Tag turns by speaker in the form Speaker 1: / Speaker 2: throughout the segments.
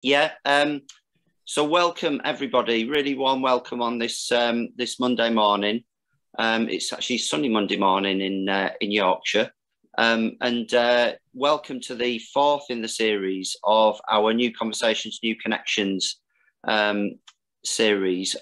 Speaker 1: Yeah. So welcome everybody. Really warm welcome on this Monday morning. It's actually sunny Monday morning in Yorkshire. And welcome to the fourth in the series of our New Conversations, New Connections um, series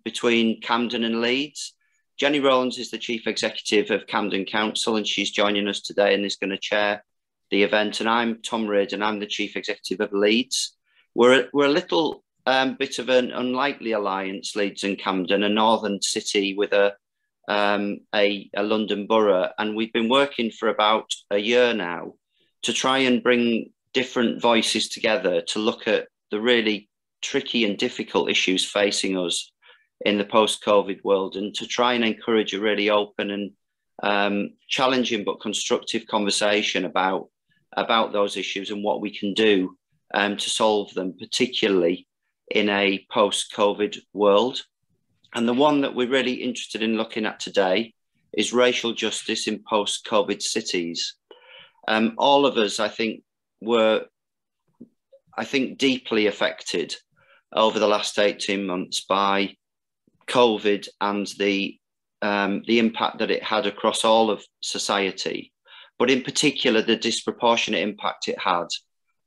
Speaker 1: between Camden and Leeds. Jenny Rowlands is the Chief Executive of Camden Council, and she's joining us today and is going to chair the event. And I'm Tom Reid, and I'm the Chief Executive of Leeds. We're a little bit of an unlikely alliance, Leeds and Camden, a northern city with a London borough, and we've been working for about a year now to try and bring different voices together to look at the really tricky and difficult issues facing us in the post-COVID world, and to try and encourage a really open and challenging but constructive conversation about those issues and what we can do to solve them, particularly in a post-COVID world. And the one that we're really interested in looking at today is racial justice in post-COVID cities. All of us, I think, were deeply affected over the last 18 months by COVID and the impact that it had across all of society, but in particular the disproportionate impact it had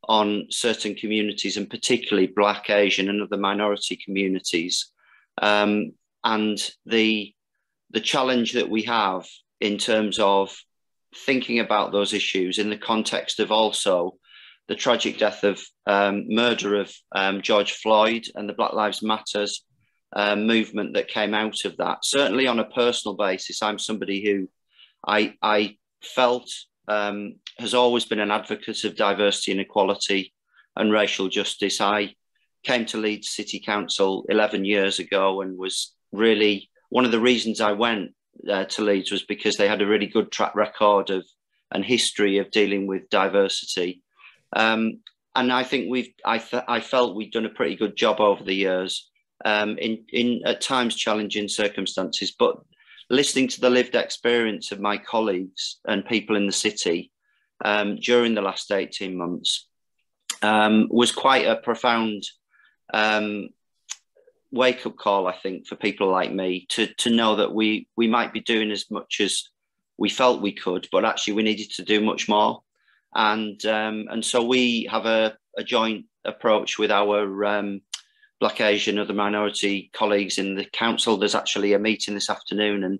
Speaker 1: on certain communities, and particularly Black, Asian and other minority communities. And the challenge that we have in terms of thinking about those issues in the context of also the tragic death of murder of George Floyd and the Black Lives Matters movement that came out of that. Certainly on a personal basis, I'm somebody who I felt has always been an advocate of diversity and equality and racial justice. I came to Leeds City Council 11 years ago, and was really one of the reasons I went to Leeds was because they had a really good track record of and history of dealing with diversity. And I think I felt we'd done a pretty good job over the years in at times challenging circumstances, but listening to the lived experience of my colleagues and people in the city during the last 18 months was quite a profound wake-up call, I think, for people like me to know that we might be doing as much as we felt we could, but actually we needed to do much more. And so we have a joint approach with our Black, Asian, other minority colleagues in the council. There's actually a meeting this afternoon,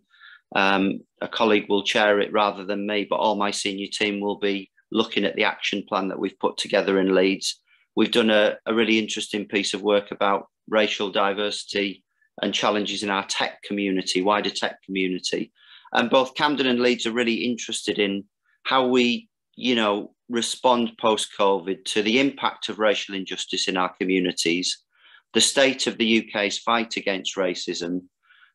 Speaker 1: and a colleague will chair it rather than me, but all my senior team will be looking at the action plan that we've put together in Leeds. We've done a really interesting piece of work about racial diversity and challenges in our tech community, wider tech community. And both Camden and Leeds are really interested in how we, respond post-COVID to the impact of racial injustice in our communities, the state of the UK's fight against racism,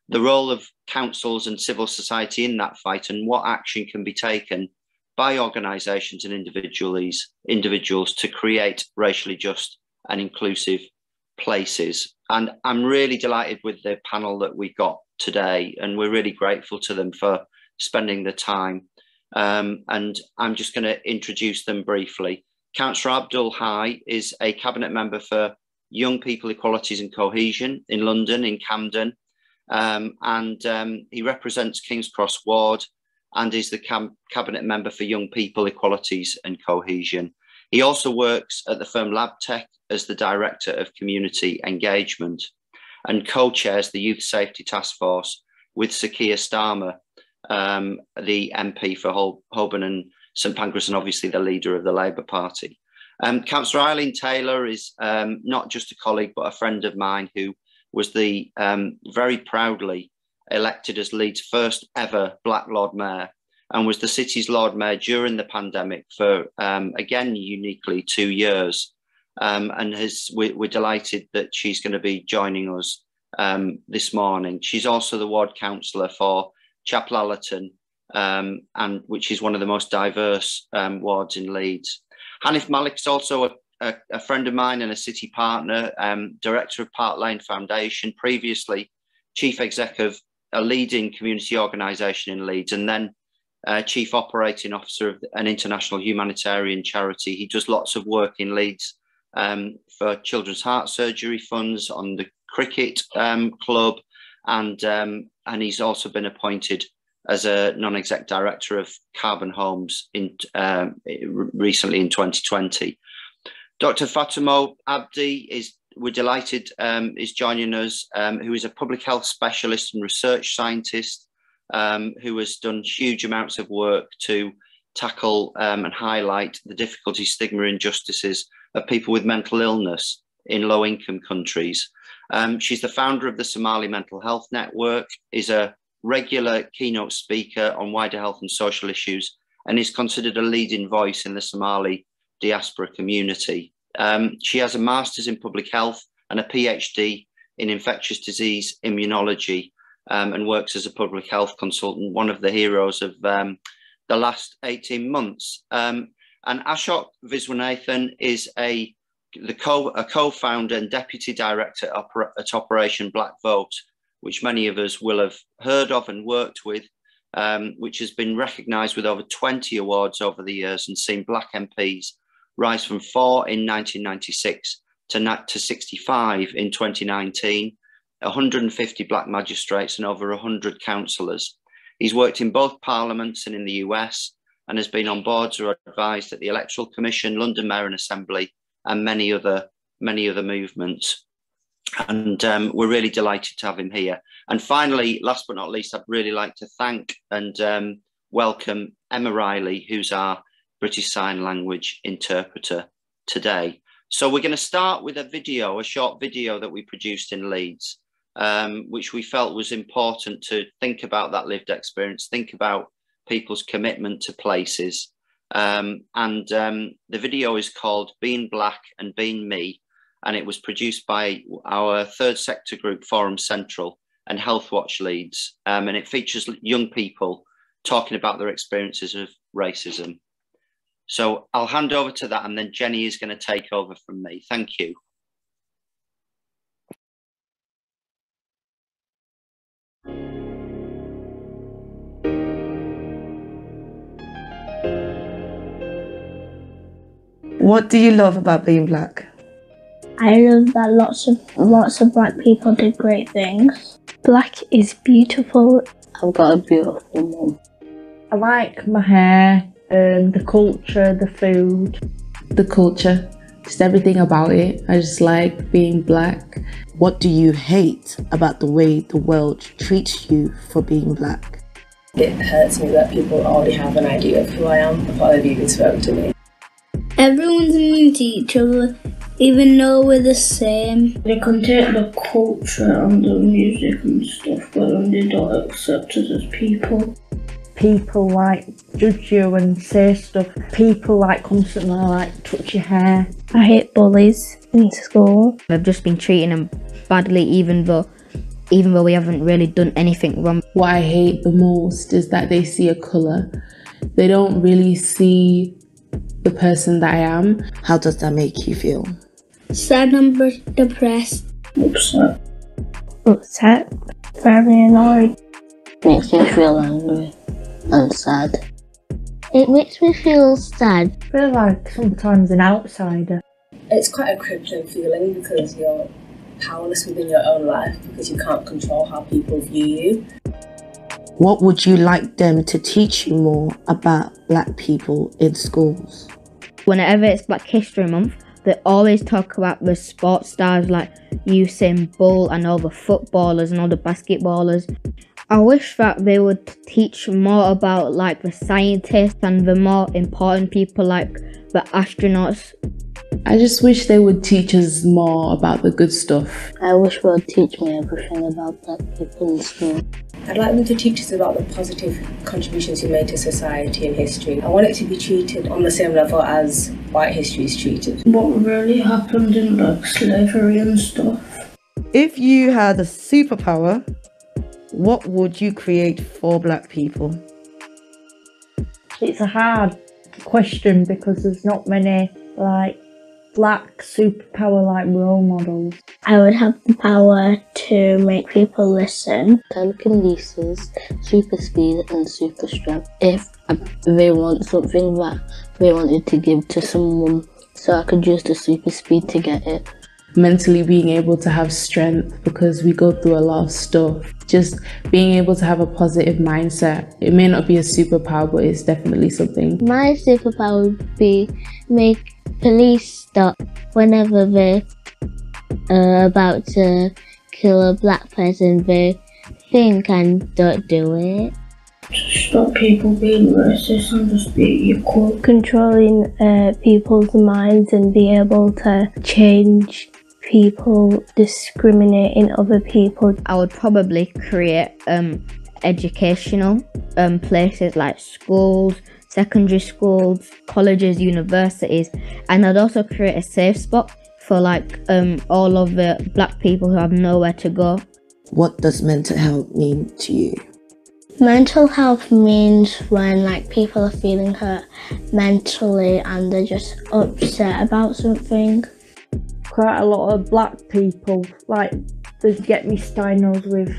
Speaker 1: the role of councils and civil society in that fight, and what action can be taken by organisations and individuals to create racially just and inclusive places. And I'm really delighted with the panel that we've got today, and we're really grateful to them for spending the time. And I'm just going to introduce them briefly. Councillor Abdul Hai is a cabinet member for Young People, Equalities and Cohesion in London, in Camden. He represents King's Cross Ward and is the cabinet member for Young People, Equalities and Cohesion. He also works at the firm LabTech as the Director of Community Engagement, and co-chairs the Youth Safety Task Force with Sakia Starmer, the MP for Holborn and St Pancras, and obviously the leader of the Labour Party. Councillor Eileen Taylor is not just a colleague, but a friend of mine, who was the very proudly elected as Leeds' first ever Black Lord Mayor, and was the city's Lord Mayor during the pandemic for, again, uniquely 2 years. We're delighted that she's going to be joining us this morning. She's also the ward councillor for Chapel Allerton, and which is one of the most diverse wards in Leeds. Hanif Malik is also a friend of mine and a city partner, director of Park Lane Foundation, previously chief exec of a leading community organisation in Leeds, and then chief operating officer of an international humanitarian charity. He does lots of work in Leeds for Children's Heart Surgery funds, on the cricket club, and he's also been appointed as a non-exec director of Carbon Homes recently in 2020. Dr. Fatemo Abdi we're delighted, is joining us, who is a public health specialist and research scientist, who has done huge amounts of work to tackle and highlight the difficulties, stigma, injustices of people with mental illness in low-income countries. She's the founder of the Somali Mental Health Network, is a regular keynote speaker on wider health and social issues, and is considered a leading voice in the Somali diaspora community. She has a master's in public health and a PhD in infectious disease immunology, and works as a public health consultant, one of the heroes of the last 18 months. And Ashok Viswanathan is a co-founder and deputy director at Operation Black Vote, which many of us will have heard of and worked with, which has been recognised with over 20 awards over the years and seen Black MPs rise from 4 in 1996 to 65 in 2019, 150 Black magistrates and over 100 councillors. He's worked in both parliaments and in the US, and has been on boards or advised at the Electoral Commission, London Mayor and Assembly, and many other movements. And we're really delighted to have him here. And finally, last but not least, I'd really like to thank and welcome Emma Riley, who's our British Sign Language interpreter today. So we're going to start with a short video that we produced in Leeds, which we felt was important to think about that lived experience, think about people's commitment to places. The video is called Being Black and Being Me, and it was produced by our third sector group, Forum Central, and Healthwatch Leeds. And it features young people talking about their experiences of racism. So I'll hand over to that, and then Jenny is going to take over from me. Thank you.
Speaker 2: What do you love about being Black?
Speaker 3: I love that lots of Black people do great things. Black is beautiful. I've got a beautiful mum.
Speaker 4: I like my hair, the culture, the food.
Speaker 2: The culture, just everything about it. I just like being Black. What do you hate about the way the world treats you for being Black?
Speaker 5: It hurts me that people already have an idea of who I am before they've even spoken to me.
Speaker 3: Everyone's immune to each other, even though we're the same.
Speaker 6: They can take the culture and the music and stuff, but then they don't accept us as people.
Speaker 4: People like judge you and say stuff. People like constantly like touch your hair.
Speaker 3: I hate bullies in school.
Speaker 7: I've just been treating them badly, even though we haven't really done anything wrong.
Speaker 2: What I hate the most is that they see a colour. They don't really see the person that I am. How does that make you feel?
Speaker 3: Sad and depressed.
Speaker 6: Upset.
Speaker 3: Upset. Very annoyed.
Speaker 8: Makes me feel angry and sad.
Speaker 3: It makes me feel sad.
Speaker 4: I feel like sometimes an outsider.
Speaker 5: It's quite a crippling feeling because you're powerless within your own life because you can't control how people view you.
Speaker 2: What would you like them to teach you more about Black people in schools?
Speaker 7: Whenever it's Black History Month, they always talk about the sports stars like Usain Bolt and all the footballers and all the basketballers. I wish that they would teach more about like the scientists and the more important people like the astronauts.
Speaker 2: I just wish they would teach us more about the good stuff.
Speaker 8: I wish they would teach me everything about Black people in school.
Speaker 5: I'd like them to teach us about the positive contributions you made to society and history. I want it to be treated on the same level as white history is treated.
Speaker 6: What really happened in like slavery and stuff.
Speaker 4: If you had a superpower, what would you create for Black people? It's a hard question because there's not many like Black superpower like role models.
Speaker 3: I would have the power to make people listen.
Speaker 8: Telekinesis, super speed and super strength. If they want something that they wanted to give to someone So I could use the super speed to get it.
Speaker 2: Mentally being able to have strength because we go through a lot of stuff. Just being able to have a positive mindset. It may not be a superpower, but it's definitely something.
Speaker 8: My superpower would be make police stop whenever they're about to kill a black person. They think and don't do it.
Speaker 6: Stop people being racist and just be equal.
Speaker 3: Controlling people's minds and be able to change people discriminating other people.
Speaker 7: I would probably create educational places like schools, secondary schools, colleges, universities, and I'd also create a safe spot for like all of the black people who have nowhere to go.
Speaker 9: What does mental health mean to you?
Speaker 3: Mental health means when like people are feeling hurt mentally and they're just upset about something.
Speaker 4: Quite a lot of black people, like, they get me diagnosed with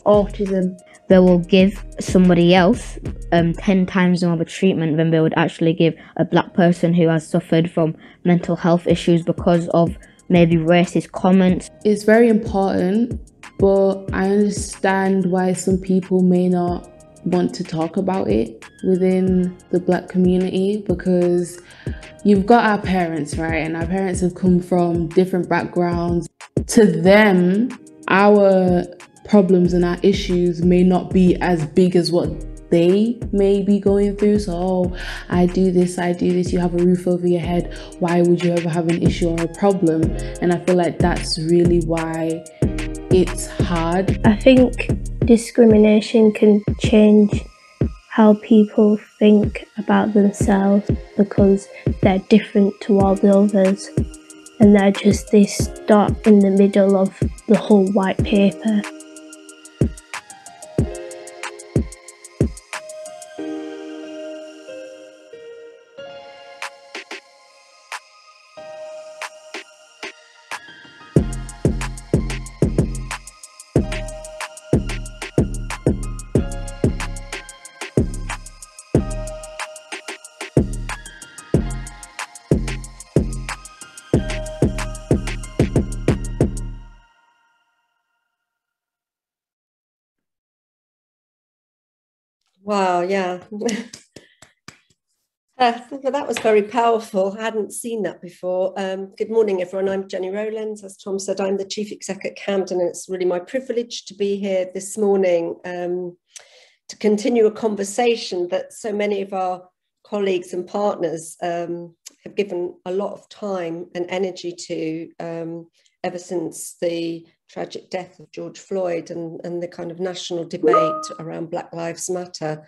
Speaker 4: autism.
Speaker 7: They will give somebody else 10 times more of a treatment than they would actually give a black person who has suffered from mental health issues because of maybe racist comments.
Speaker 2: It's very important, but I understand why some people may not want to talk about it within the black community, because you've got our parents, right? And our parents have come from different backgrounds. To them, our problems and our issues may not be as big as what they may be going through. So, oh, I do this, you have a roof over your head. Why would you ever have an issue or a problem? And I feel like that's really why it's hard.
Speaker 3: I think discrimination can change how people think about themselves because they're different to all the others and they're just this dot in the middle of the whole white paper.
Speaker 10: Wow, yeah. Well, that was very powerful. I hadn't seen that before. Good morning, everyone. I'm Jenny Rowlands. As Tom said, I'm the Chief Exec at Camden, and it's really my privilege to be here this morning to continue a conversation that so many of our colleagues and partners have given a lot of time and energy to ever since the tragic death of George Floyd and the kind of national debate around Black Lives Matter.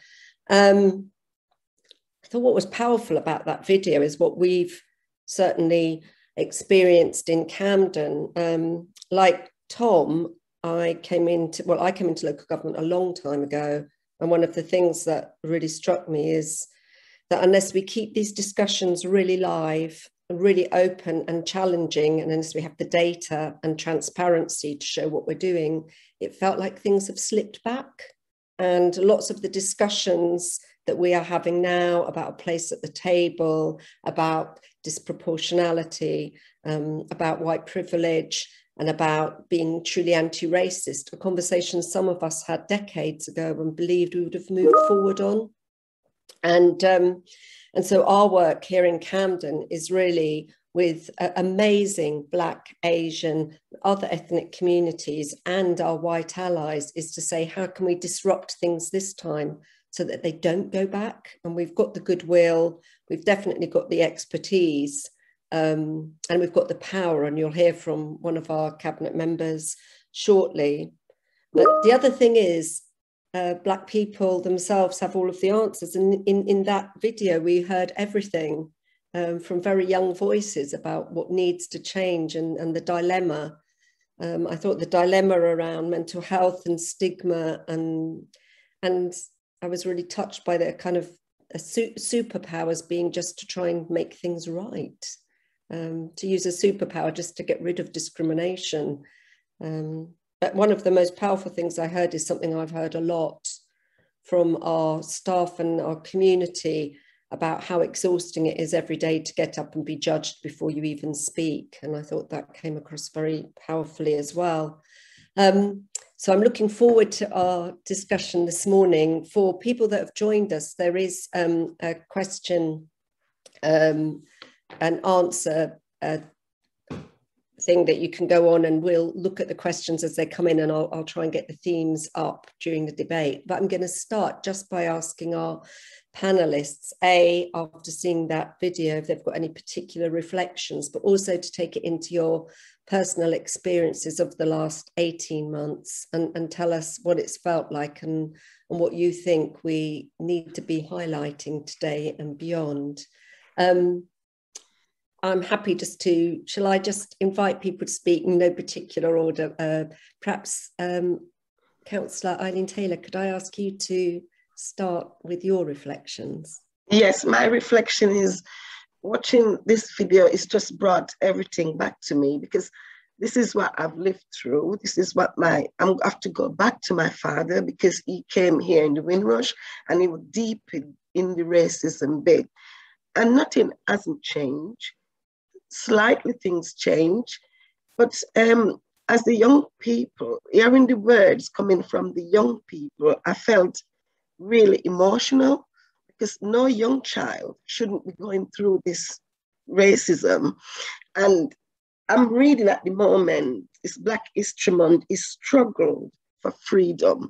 Speaker 10: I thought what was powerful about that video is what we've certainly experienced in Camden. Like Tom, I came into local government a long time ago. And one of the things that really struck me is that unless we keep these discussions really live, really open and challenging, and unless we have the data and transparency to show what we're doing, it felt like things have slipped back. And lots of the discussions that we are having now about a place at the table, about disproportionality, about white privilege, and about being truly anti-racist, are conversations some of us had decades ago and believed we would have moved forward on. And so our work here in Camden is really with amazing Black, Asian, other ethnic communities and our white allies, is to say, how can we disrupt things this time so that they don't go back? And we've got the goodwill, we've definitely got the expertise, and we've got the power, and you'll hear from one of our cabinet members shortly. But the other thing is, Black people themselves have all of the answers. And in that video, we heard everything from very young voices about what needs to change and the dilemma. I thought the dilemma around mental health and stigma, and I was really touched by the kind of superpowers being just to try and make things right, to use a superpower just to get rid of discrimination. But one of the most powerful things I heard is something I've heard a lot from our staff and our community, about how exhausting it is every day to get up and be judged before you even speak. And I thought that came across very powerfully as well. So I'm looking forward to our discussion this morning. For people that have joined us, there is a question and answer thing that you can go on, and we'll look at the questions as they come in, and I'll try and get the themes up during the debate. But I'm going to start just by asking our panelists, after seeing that video, if they've got any particular reflections, but also to take it into your personal experiences of the last 18 months and tell us what it's felt like and what you think we need to be highlighting today and beyond. I'm happy shall I just invite people to speak in no particular order? Perhaps Councillor Eileen Taylor, could I ask you to start with your reflections?
Speaker 11: Yes, my reflection is watching this video is just brought everything back to me, because this is what I've lived through. This is what I have to go back to my father, because he came here in the Windrush and he was deep in the racism bit, and nothing hasn't changed. Slightly things change, but as the young people, hearing the words coming from the young people, I felt really emotional, because no young child shouldn't be going through this racism. And I'm reading at the moment, it's Black History Month, is struggled for freedom.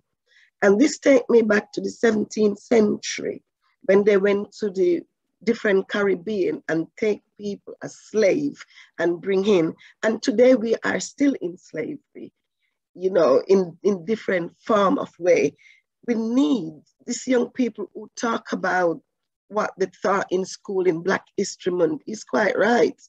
Speaker 11: And this takes me back to the 17th century, when they went to the different Caribbean and take people as slave and bring in. And today we are still in slavery, you know, in different form of way. We need these young people who talk about what they thought in school in Black History Month is quite right.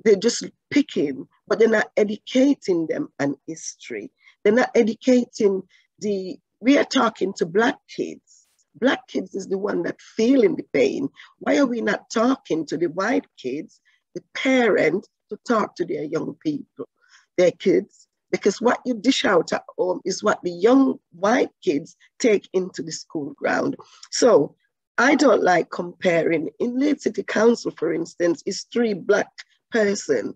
Speaker 11: They're just picking, but they're not educating them on history. They're not educating we are talking to Black kids. Black kids is the one that feeling the pain. Why are we not talking to the white kids, the parents, to talk to their young people, their kids? Because what you dish out at home is what the young white kids take into the school ground. So I don't like comparing. In Leeds City Council, for instance, is 3 Black person.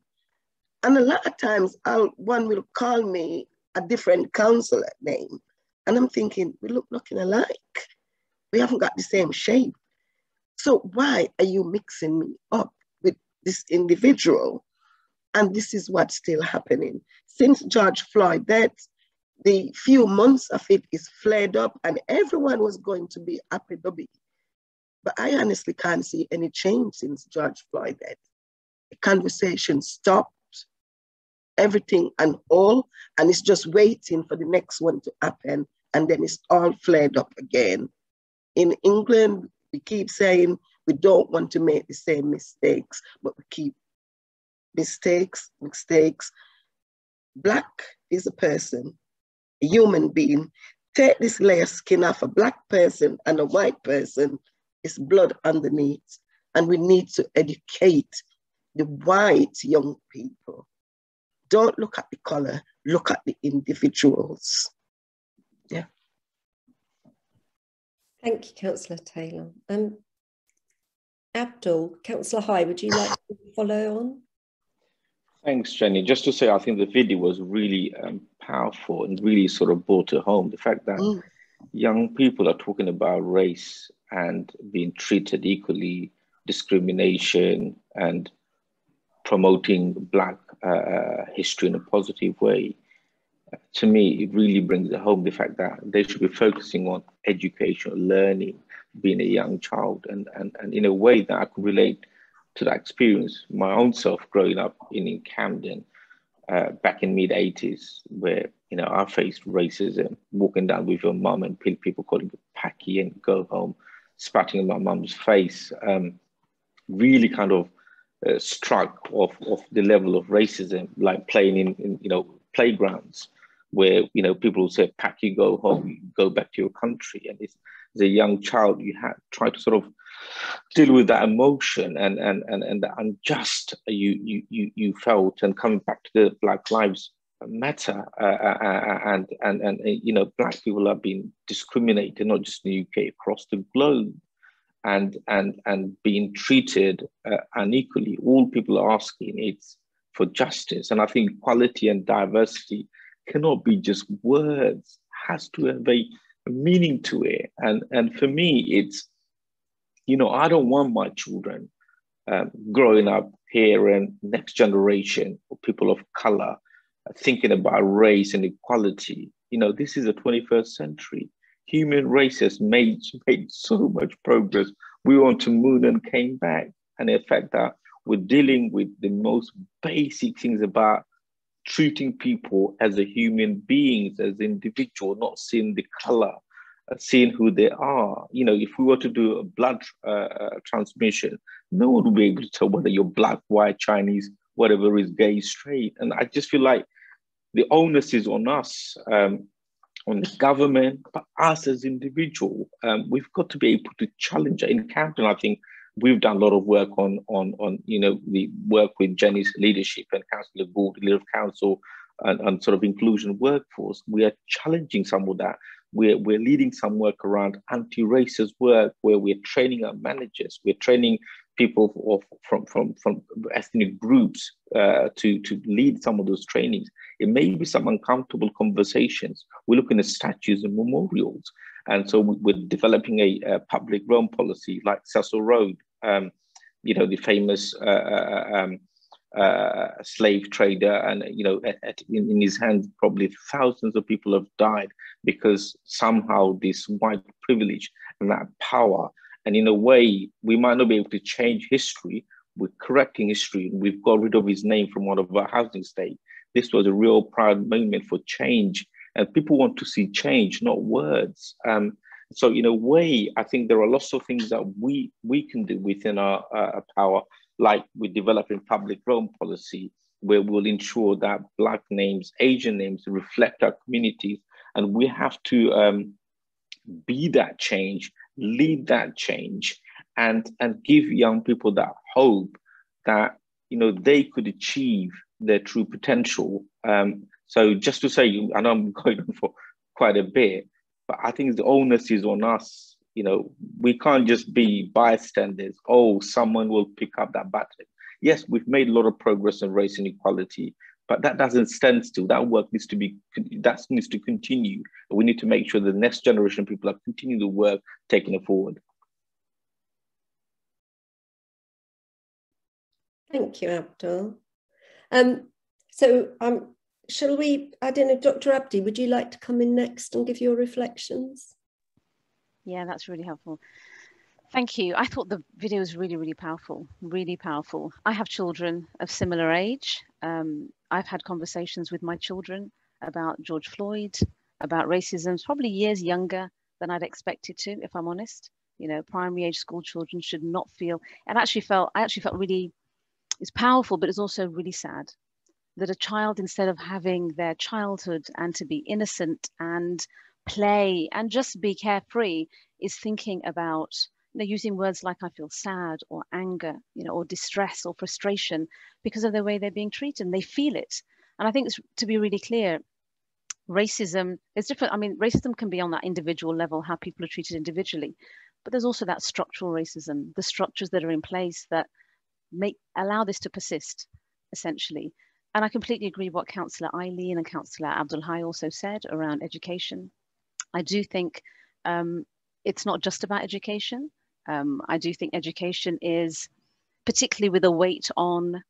Speaker 11: And a lot of times one will call me a different councillor name. And I'm thinking, we look nothing alike. We haven't got the same shape. So why are you mixing me up with this individual? And this is what's still happening. Since George Floyd death, the few months of it is flared up and everyone was going to be happy-dubby. But I honestly can't see any change since George Floyd death. The conversation stopped, everything and all, and it's just waiting for the next one to happen, and then it's all flared up again. In England, we keep saying we don't want to make the same mistakes, but we keep mistakes. Black is a person, a human being. Take this layer of skin off a Black person and a white person, it's blood underneath. And we need to educate the white young people. Don't look at the color, look at the individuals. Yeah.
Speaker 10: Thank you, Councillor Taylor. Abdul, Councillor High, would you like to follow on?
Speaker 12: Thanks, Jenny. Just to say, I think the video was really powerful and really sort of brought it home. The fact that young people are talking about race and being treated equally, discrimination, and promoting Black history in a positive way. To me, it really brings it home, the fact that they should be focusing on education, learning, being a young child, and in a way that I could relate to that experience, my own self growing up in Camden back in mid-80s, where, you know, I faced racism, walking down with your mum and people calling you Packy and go home, spatting in my mum's face, really kind of struck of the level of racism, like playing in you know, playgrounds where, you know, people will say, pack, you go home, go back to your country. And as a young child, you had try to sort of deal with that emotion and the unjust you felt, and coming back to the Black Lives Matter and you know, Black people have been discriminated, not just in the UK, across the globe. and being treated unequally. All people are asking is for justice. And I think equality and diversity cannot be just words, has to have a meaning to it. And for me, it's, you know, I don't want my children growing up here and next generation of people of color thinking about race and equality. You know, this is the 21st century. Human race has made so much progress. We went to moon and came back. And the fact that we're dealing with the most basic things about treating people as a human beings, as individual, not seeing the color, seeing who they are. You know, if we were to do a blood transmission, no one would be able to tell whether you're black, white, Chinese, whatever is gay, straight. And I just feel like the onus is on us, on the government, but us as individuals. We've got to be able to challenge it. In Camden, I think we've done a lot of work on you know, the work with Jenny's leadership and Councillor Gould, the leader of council, and sort of inclusion workforce. We are challenging some of that. We're leading some work around anti-racist work, where we're training our managers, we're training people from ethnic groups to lead some of those trainings. It may be some uncomfortable conversations. We're looking at statues and memorials. And so we're developing a public realm policy like Cecil Road, you know, the famous slave trader, and, you know, in his hands, probably thousands of people have died because somehow this white privilege and that power. And in a way, we might not be able to change history. We're correcting history. We've got rid of his name from one of our housing estates. This was a real proud moment for change. And people want to see change, not words. So in a way, I think there are lots of things that we can do within our power, like we're developing public realm policy, where we'll ensure that Black names, Asian names reflect our communities. And we have to be that change, lead that change, and give young people that hope that, you know, they could achieve their true potential. So just to say, I know I'm going on for quite a bit, but I think the onus is on us. You know, we can't just be bystanders. Oh, someone will pick up that baton. Yes, we've made a lot of progress in race and equality, but that doesn't stand still. That work needs to continue. We need to make sure that the next generation of people are continuing the work, taking it forward.
Speaker 10: Thank you, Abdul. Shall we, I don't know, Dr. Abdi, would you like to come in next and give your reflections?
Speaker 13: Yeah, that's really helpful. Thank you. I thought the video was really, really powerful, really powerful. I have children of similar age. I've had conversations with my children about George Floyd, about racism, probably years younger than I'd expected to, if I'm honest. You know, primary age school children should not feel, and I actually felt really, it's powerful, but it's also really sad that a child, instead of having their childhood and to be innocent and play and just be carefree, is thinking about, you know, using words like I feel sad or anger, you know, or distress or frustration because of the way they're being treated, and they feel it. And I think it's, to be really clear, racism is different. I mean, racism can be on that individual level, how people are treated individually, but there's also that structural racism, the structures that are in place that allow this to persist, essentially. And I completely agree with what Councillor Eileen and Councillor Abdul Hai also said around education. I do think it's not just about education. I do think education is, particularly with a weight on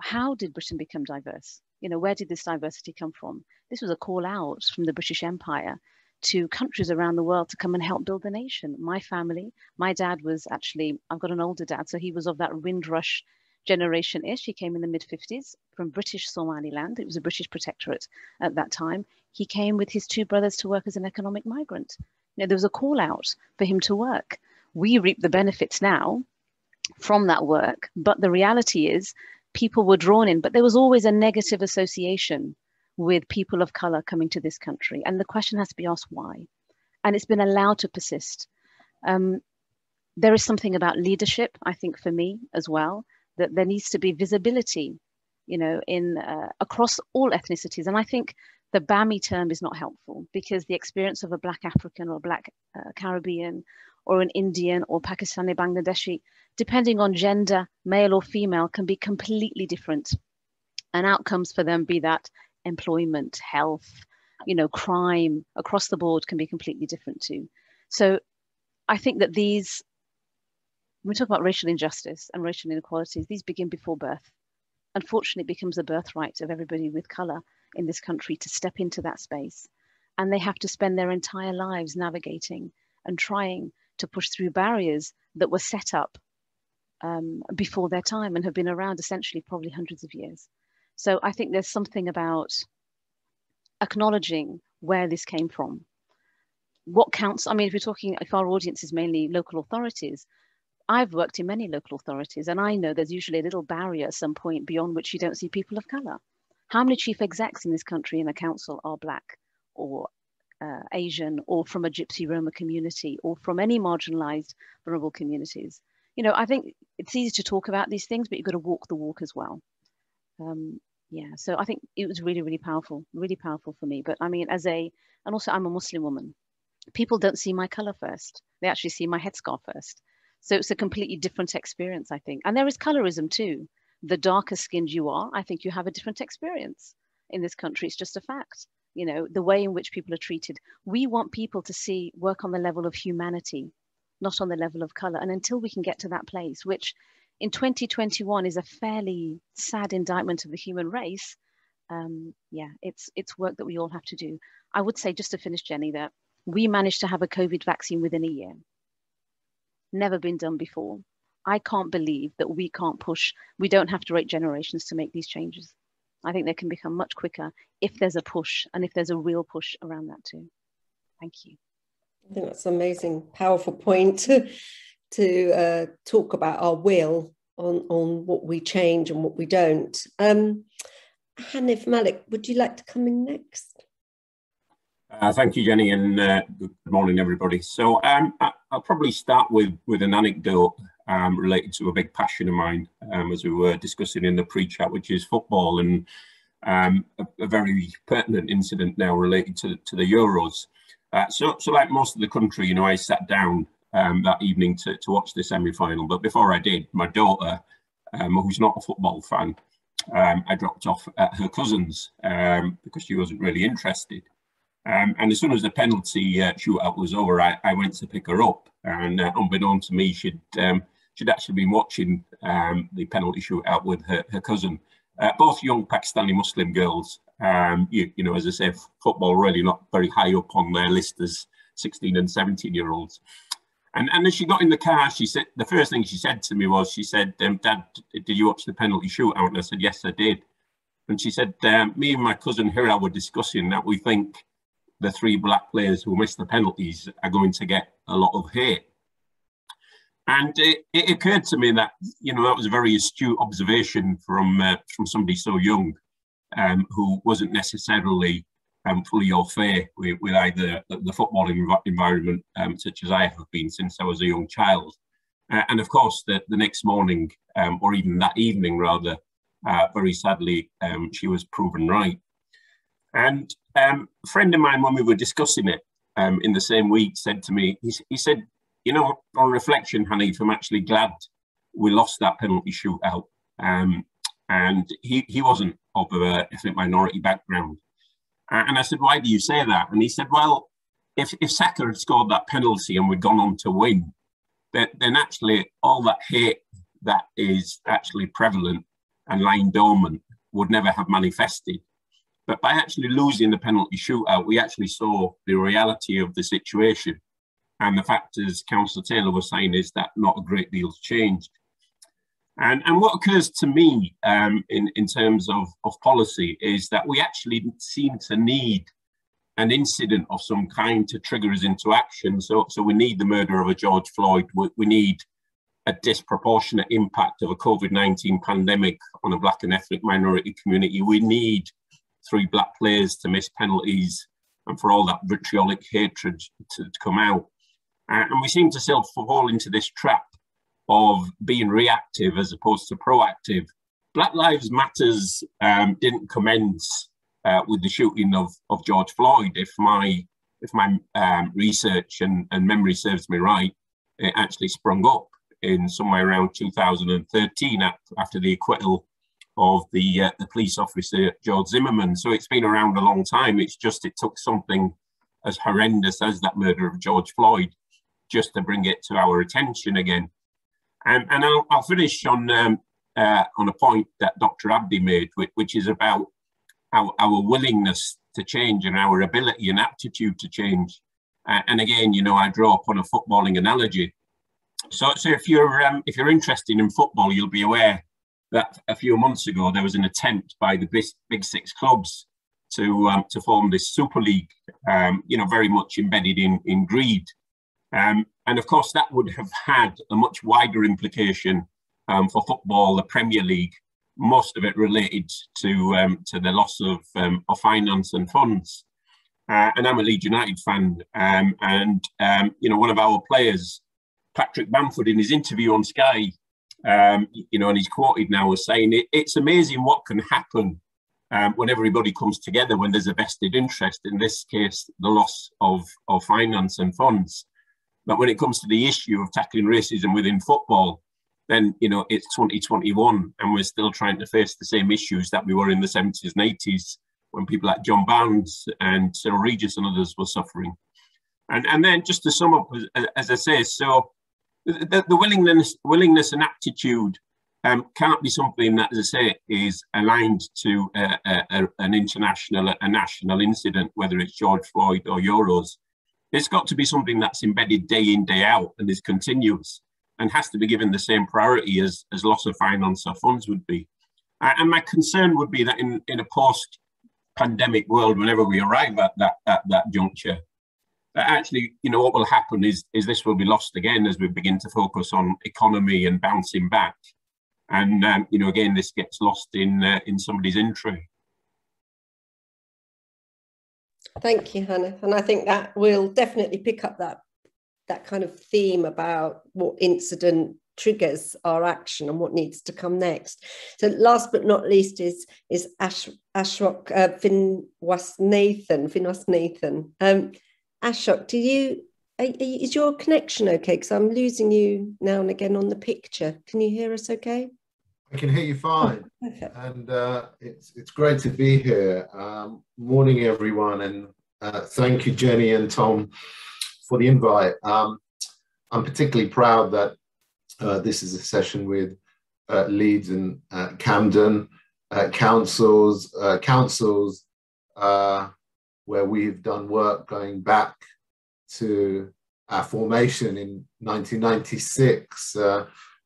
Speaker 13: how did Britain become diverse? You know, where did this diversity come from? This was a call out from the British Empire to countries around the world to come and help build the nation. My family, my dad was actually, I've got an older dad, so he was of that Windrush generation-ish. He came in the mid-50s from British Somaliland. It was a British protectorate at that time. He came with his two brothers to work as an economic migrant. You know, there was a call out for him to work. We reap the benefits now from that work, but the reality is people were drawn in, but there was always a negative association with people of color coming to this country. And the question has to be asked, why? And it's been allowed to persist. There is something about leadership, I think, for me as well, that there needs to be visibility, you know, in across all ethnicities. And I think the BAMI term is not helpful, because the experience of a Black African or a Black Caribbean or an Indian or Pakistani, Bangladeshi, depending on gender, male or female, can be completely different. And outcomes for them, be that employment, health, crime across the board, can be completely different too. So I think that when we talk about racial injustice and racial inequalities, these begin before birth. Unfortunately, it becomes a birthright of everybody with colour in this country to step into that space. And they have to spend their entire lives navigating and trying to push through barriers that were set up before their time and have been around essentially probably hundreds of years. So I think there's something about acknowledging where this came from. What counts? I mean, if our audience is mainly local authorities, I've worked in many local authorities, and I know there's usually a little barrier at some point beyond which you don't see people of colour. How many chief execs in this country in a council are Black or Asian or from a Gypsy Roma community or from any marginalised, vulnerable communities? I think it's easy to talk about these things, but you've got to walk the walk as well. So I think it was really, really powerful for me. But I mean, and also I'm a Muslim woman. People don't see my colour first. They actually see my headscarf first. So it's a completely different experience, I think. And there is colorism too. The darker skinned you are, I think you have a different experience in this country. It's just a fact. The way in which people are treated. We want people to work on the level of humanity, not on the level of colour. And until we can get to that place, which in 2021 is a fairly sad indictment of the human race, it's work that we all have to do. I would say, just to finish, Jenny, that we managed to have a COVID vaccine within a year. Never been done before. I can't believe that we don't have to wait generations to make these changes. I think they can become much quicker if there's a push and if there's a real push around that too. Thank you.
Speaker 10: I think that's an amazing, powerful point to talk about our will on what we change and what we don't. Hanif Malik, would you like to come in next?
Speaker 14: Thank you, Jenny, and good morning, everybody. So I'll probably start with an anecdote related to a big passion of mine, as we were discussing in the pre-chat, which is football, and a very pertinent incident now related to the Euros. So like most of the country, I sat down that evening to watch the semi-final. But before I did, my daughter, who's not a football fan, I dropped off at her cousin's because she wasn't really interested. And as soon as the penalty shootout was over, I went to pick her up, and unbeknown to me, she'd actually been watching the penalty shootout with her cousin. Both young Pakistani Muslim girls. As I say, football really not very high up on their list as 16 and 17-year-olds. And as she got in the car, she said, the first thing she said to me was, she said, "Dad, did you watch the penalty shootout?" And I said, "Yes, I did." And she said, "Me and my cousin Hira were discussing that we think the 3 Black players who missed the penalties are going to get a lot of hate." And it occurred to me that, that was a very astute observation from somebody so young, who wasn't necessarily fully au fait with either the footballing environment, such as I have been since I was a young child. And of course, the next morning, or even that evening rather, very sadly, she was proven right. And a friend of mine, when we were discussing it in the same week, said to me, he said, on reflection, Hanif, I'm actually glad we lost that penalty shootout. And he wasn't of an ethnic minority background. And I said, "Why do you say that?" And he said, "Well, if Saka had scored that penalty and we'd gone on to win, then actually all that hate that is actually prevalent and lying dormant would never have manifested. But by actually losing the penalty shootout, we actually saw the reality of the situation. And the fact, as Councillor Taylor was saying, is that not a great deal's changed." And what occurs to me in terms of policy is that we actually seem to need an incident of some kind to trigger us into action. So we need the murder of a George Floyd. We need a disproportionate impact of a COVID-19 pandemic on a Black and ethnic minority community. We need 3 Black players to miss penalties and for all that vitriolic hatred to come out. And we seem to fall into this trap of being reactive as opposed to proactive. Black Lives Matters didn't commence with the shooting of George Floyd. If my research and memory serves me right, it actually sprung up in somewhere around 2013 after the acquittal of the police officer George Zimmerman. So it's been around a long time. It's just it took something as horrendous as that murder of George Floyd just to bring it to our attention again. And I'll finish on a point that Dr. Abdi made, which is about our willingness to change and our ability and aptitude to change. And again, you know, I draw upon a footballing analogy. So if you're interested in football, you'll be aware that a few months ago there was an attempt by the big six clubs to form this Super League, you know, very much embedded in greed. And of course, that would have had a much wider implication for football, the Premier League, most of it related to the loss of finance and funds. And I'm a Leeds United fan, and you know, one of our players, Patrick Bamford, in his interview on Sky, you know, and he's quoted now as saying, it's amazing what can happen when everybody comes together, when there's a vested interest, in this case, the loss of finance and funds. But when it comes to the issue of tackling racism within football, then, you know, it's 2021 and we're still trying to face the same issues that we were in the 70s and 80s when people like John Barnes and Cyril Regis and others were suffering. And then just to sum up, as I say, so the willingness and aptitude can't be something that, as I say, is aligned to an international, a national incident, whether it's George Floyd or Euros. It's got to be something that's embedded day in, day out and is continuous and has to be given the same priority as loss of finance or funds would be. And my concern would be that in a post-pandemic world, whenever we arrive at that juncture, that actually, you know, what will happen is this will be lost again as we begin to focus on economy and bouncing back. And, you know, again, this gets lost in somebody's intro.
Speaker 10: Thank you, Hannah. And I think that will definitely pick up that kind of theme about what incident triggers our action and what needs to come next. So last but not least is Ashok Finwasnathan. Ashok, is your connection okay? Because I'm losing you now and again on the picture. Can you hear us okay?
Speaker 15: I can hear you fine.
Speaker 10: Oh, perfect.
Speaker 15: And it's great to be here. Morning, everyone. And thank you, Jenny and Tom, for the invite. I'm particularly proud that this is a session with Leeds and Camden councils where we've done work going back to our formation in 1996,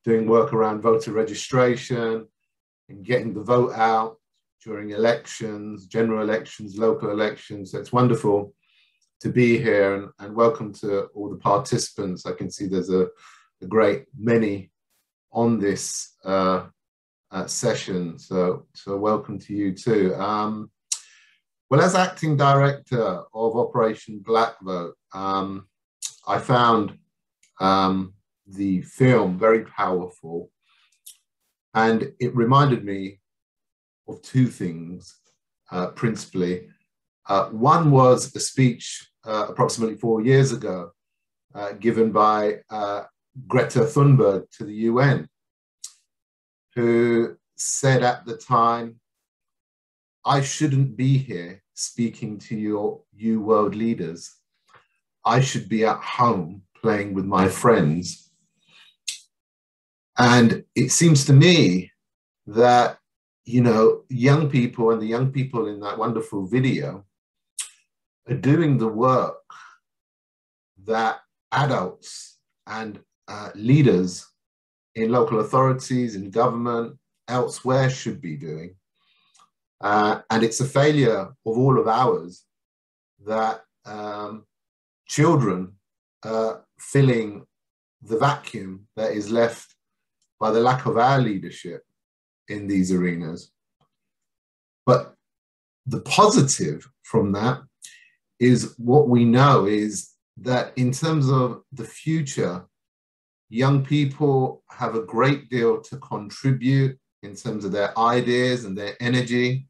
Speaker 15: doing work around voter registration and getting the vote out during elections, general elections, local elections. So it's wonderful to be here, and welcome to all the participants. I can see there's a great many on this session, so welcome to you too. Well, as acting director of Operation Black Vote, I found the film very powerful, and it reminded me of two things, principally. One was a speech approximately 4 years ago given by Greta Thunberg to the UN, who said at the time, I shouldn't be here speaking to you world leaders. I should be at home playing with my friends. And it seems to me that, you know, young people and the young people in that wonderful video are doing the work that adults and leaders in local authorities, in government, elsewhere should be doing. And it's a failure of all of ours that children filling the vacuum that is left by the lack of our leadership in these arenas. But the positive from that is what we know is that in terms of the future, young people have a great deal to contribute in terms of their ideas and their energy.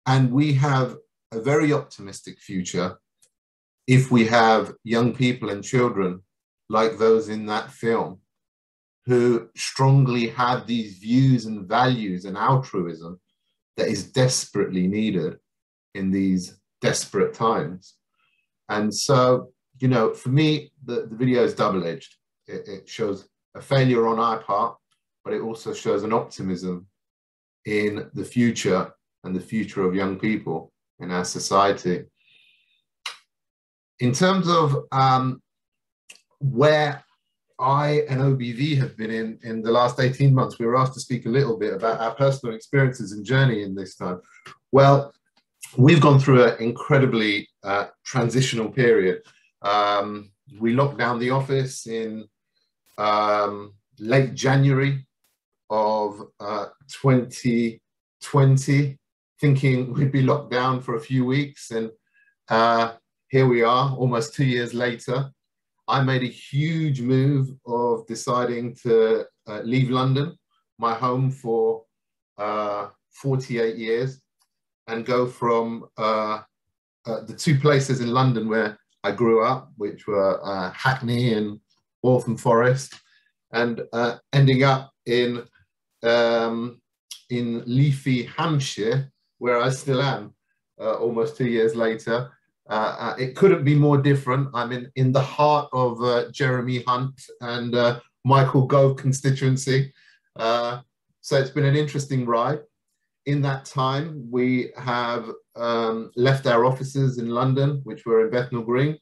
Speaker 15: And we have a very optimistic future if we have young people and children like those in that film, who strongly have these views and values and altruism that is desperately needed in these desperate times. And so, you know, for me, the video is double-edged. It shows a failure on our part, but it also shows an optimism in the future and the future of young people in our society. In terms of where I and OBV have been in the last 18 months, we were asked to speak a little bit about our personal experiences and journey in this time. Well, we've gone through an incredibly transitional period. We locked down the office in late January of 2020, thinking we'd be locked down for a few weeks. And here we are, almost 2 years later. I made a huge move of deciding to leave London, my home for 48 years, and go from the two places in London where I grew up, which were Hackney and Waltham Forest, and ending up in Leafy, Hampshire, where I still am almost 2 years later. It couldn't be more different. I'm in the heart of Jeremy Hunt and Michael Gove constituency. So it's been an interesting ride. In that time, we have left our offices in London, which were in Bethnal Green.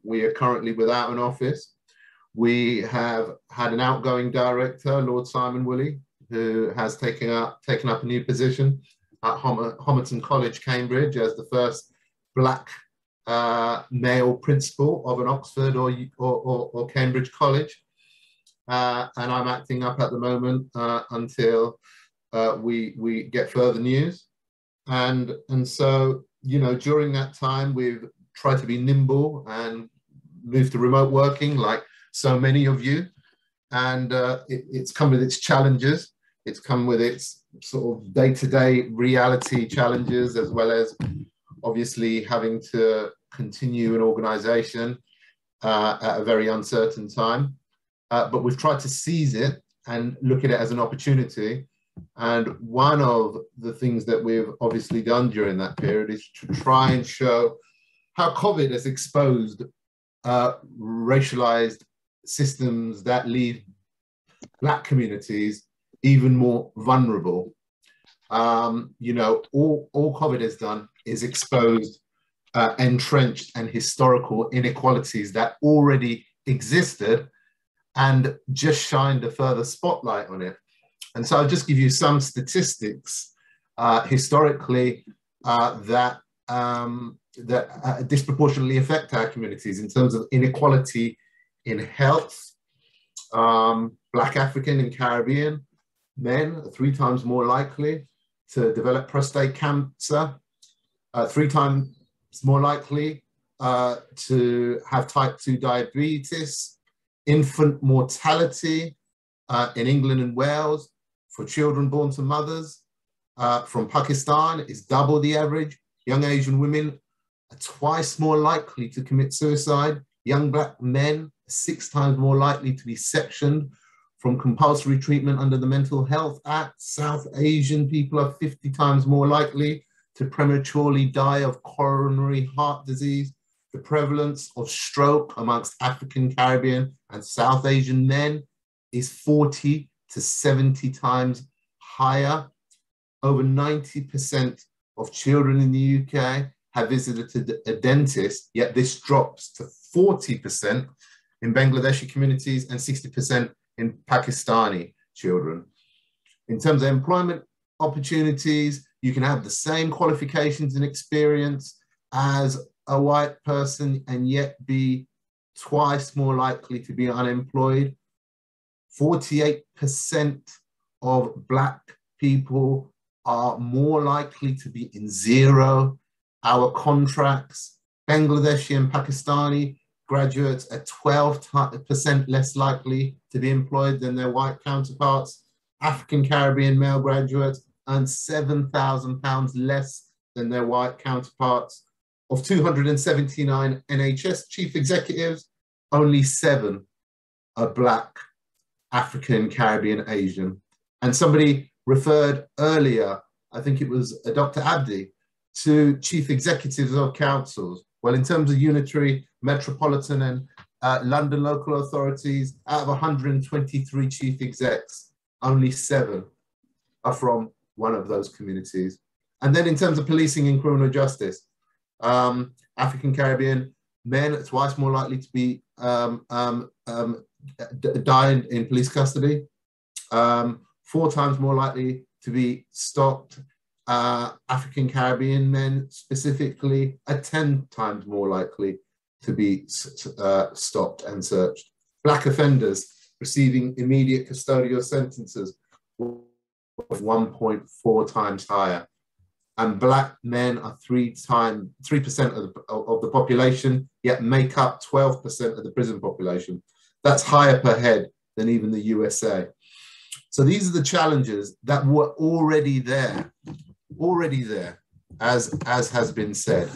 Speaker 15: We are currently without an office. We have had an outgoing director, Lord Simon Woolley, who has taken up a new position at Homerton College, Cambridge, as the first Black male principal of an Oxford or Cambridge college. And I'm acting up at the moment until we get further news. And so, you know, during that time, we've tried to be nimble and move to remote working like so many of you. And it's come with its challenges. It's come with its sort of day-to-day reality challenges, as well as obviously having to continue an organization at a very uncertain time. But we've tried to seize it and look at it as an opportunity. And one of the things that we've obviously done during that period is to try and show how COVID has exposed racialized systems that leave Black communities even more vulnerable. You know, all COVID has done is exposed entrenched and historical inequalities that already existed and just shined a further spotlight on it. And so I'll just give you some statistics historically that disproportionately affect our communities in terms of inequality in health. Black African and Caribbean men are 3 times more likely to develop prostate cancer, 3 times more likely to have type 2 diabetes. Infant mortality in England and Wales for children born to mothers from Pakistan is double the average. Young Asian women are twice more likely to commit suicide. Young Black men are 6 times more likely to be sectioned from compulsory treatment under the Mental Health Act. South Asian people are 50 times more likely to prematurely die of coronary heart disease. The prevalence of stroke amongst African, Caribbean, and South Asian men is 40 to 70 times higher. Over 90% of children in the UK have visited a dentist, yet this drops to 40% in Bangladeshi communities and 60% in Pakistani children. In terms of employment opportunities, you can have the same qualifications and experience as a white person and yet be twice more likely to be unemployed. 48% of Black people are more likely to be in 0-hour contracts. Bangladeshi and Pakistani graduates are 12% less likely to be employed than their white counterparts. African Caribbean male graduates earn £7,000 less than their white counterparts. Of 279 NHS chief executives, only 7 are Black, African, Caribbean, Asian. And somebody referred earlier, I think it was Dr. Abdi, to chief executives of councils. Well, in terms of unitary, metropolitan and London local authorities, out of 123 chief execs, only 7 are from one of those communities. And then in terms of policing and criminal justice, African Caribbean men are twice more likely to be dying in police custody, 4 times more likely to be stopped. African Caribbean men specifically are 10 times more likely to be stopped and searched. Black offenders receiving immediate custodial sentences of 1.4 times higher. And Black men are 3% of the population, yet make up 12% of the prison population. That's higher per head than even the USA. So these are the challenges that were already there, as has been said.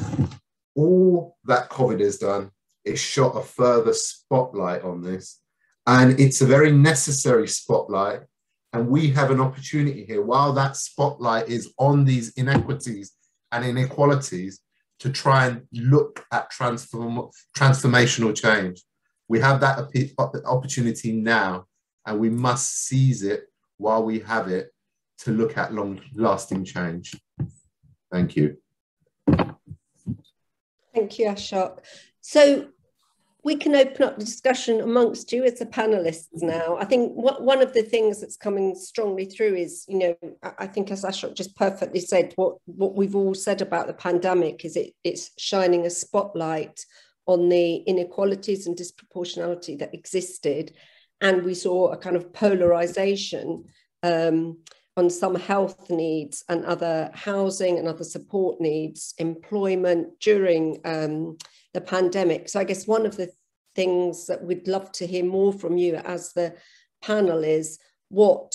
Speaker 15: All that COVID has done is shot a further spotlight on this. And it's a very necessary spotlight. And we have an opportunity here, while that spotlight is on these inequities and inequalities, to try and look at transformational change. We have that opportunity now, and we must seize it while we have it to look at long-lasting change. Thank you.
Speaker 10: Thank you, Ashok. So we can open up the discussion amongst you as the panelists now. I think one of the things that's coming strongly through is, you know, I think as Ashok just perfectly said, what we've all said about the pandemic is it's shining a spotlight on the inequalities and disproportionality that existed. And we saw a kind of polarization on some health needs and other housing and other support needs, employment during the pandemic. So I guess one of the things that we'd love to hear more from you as the panel is what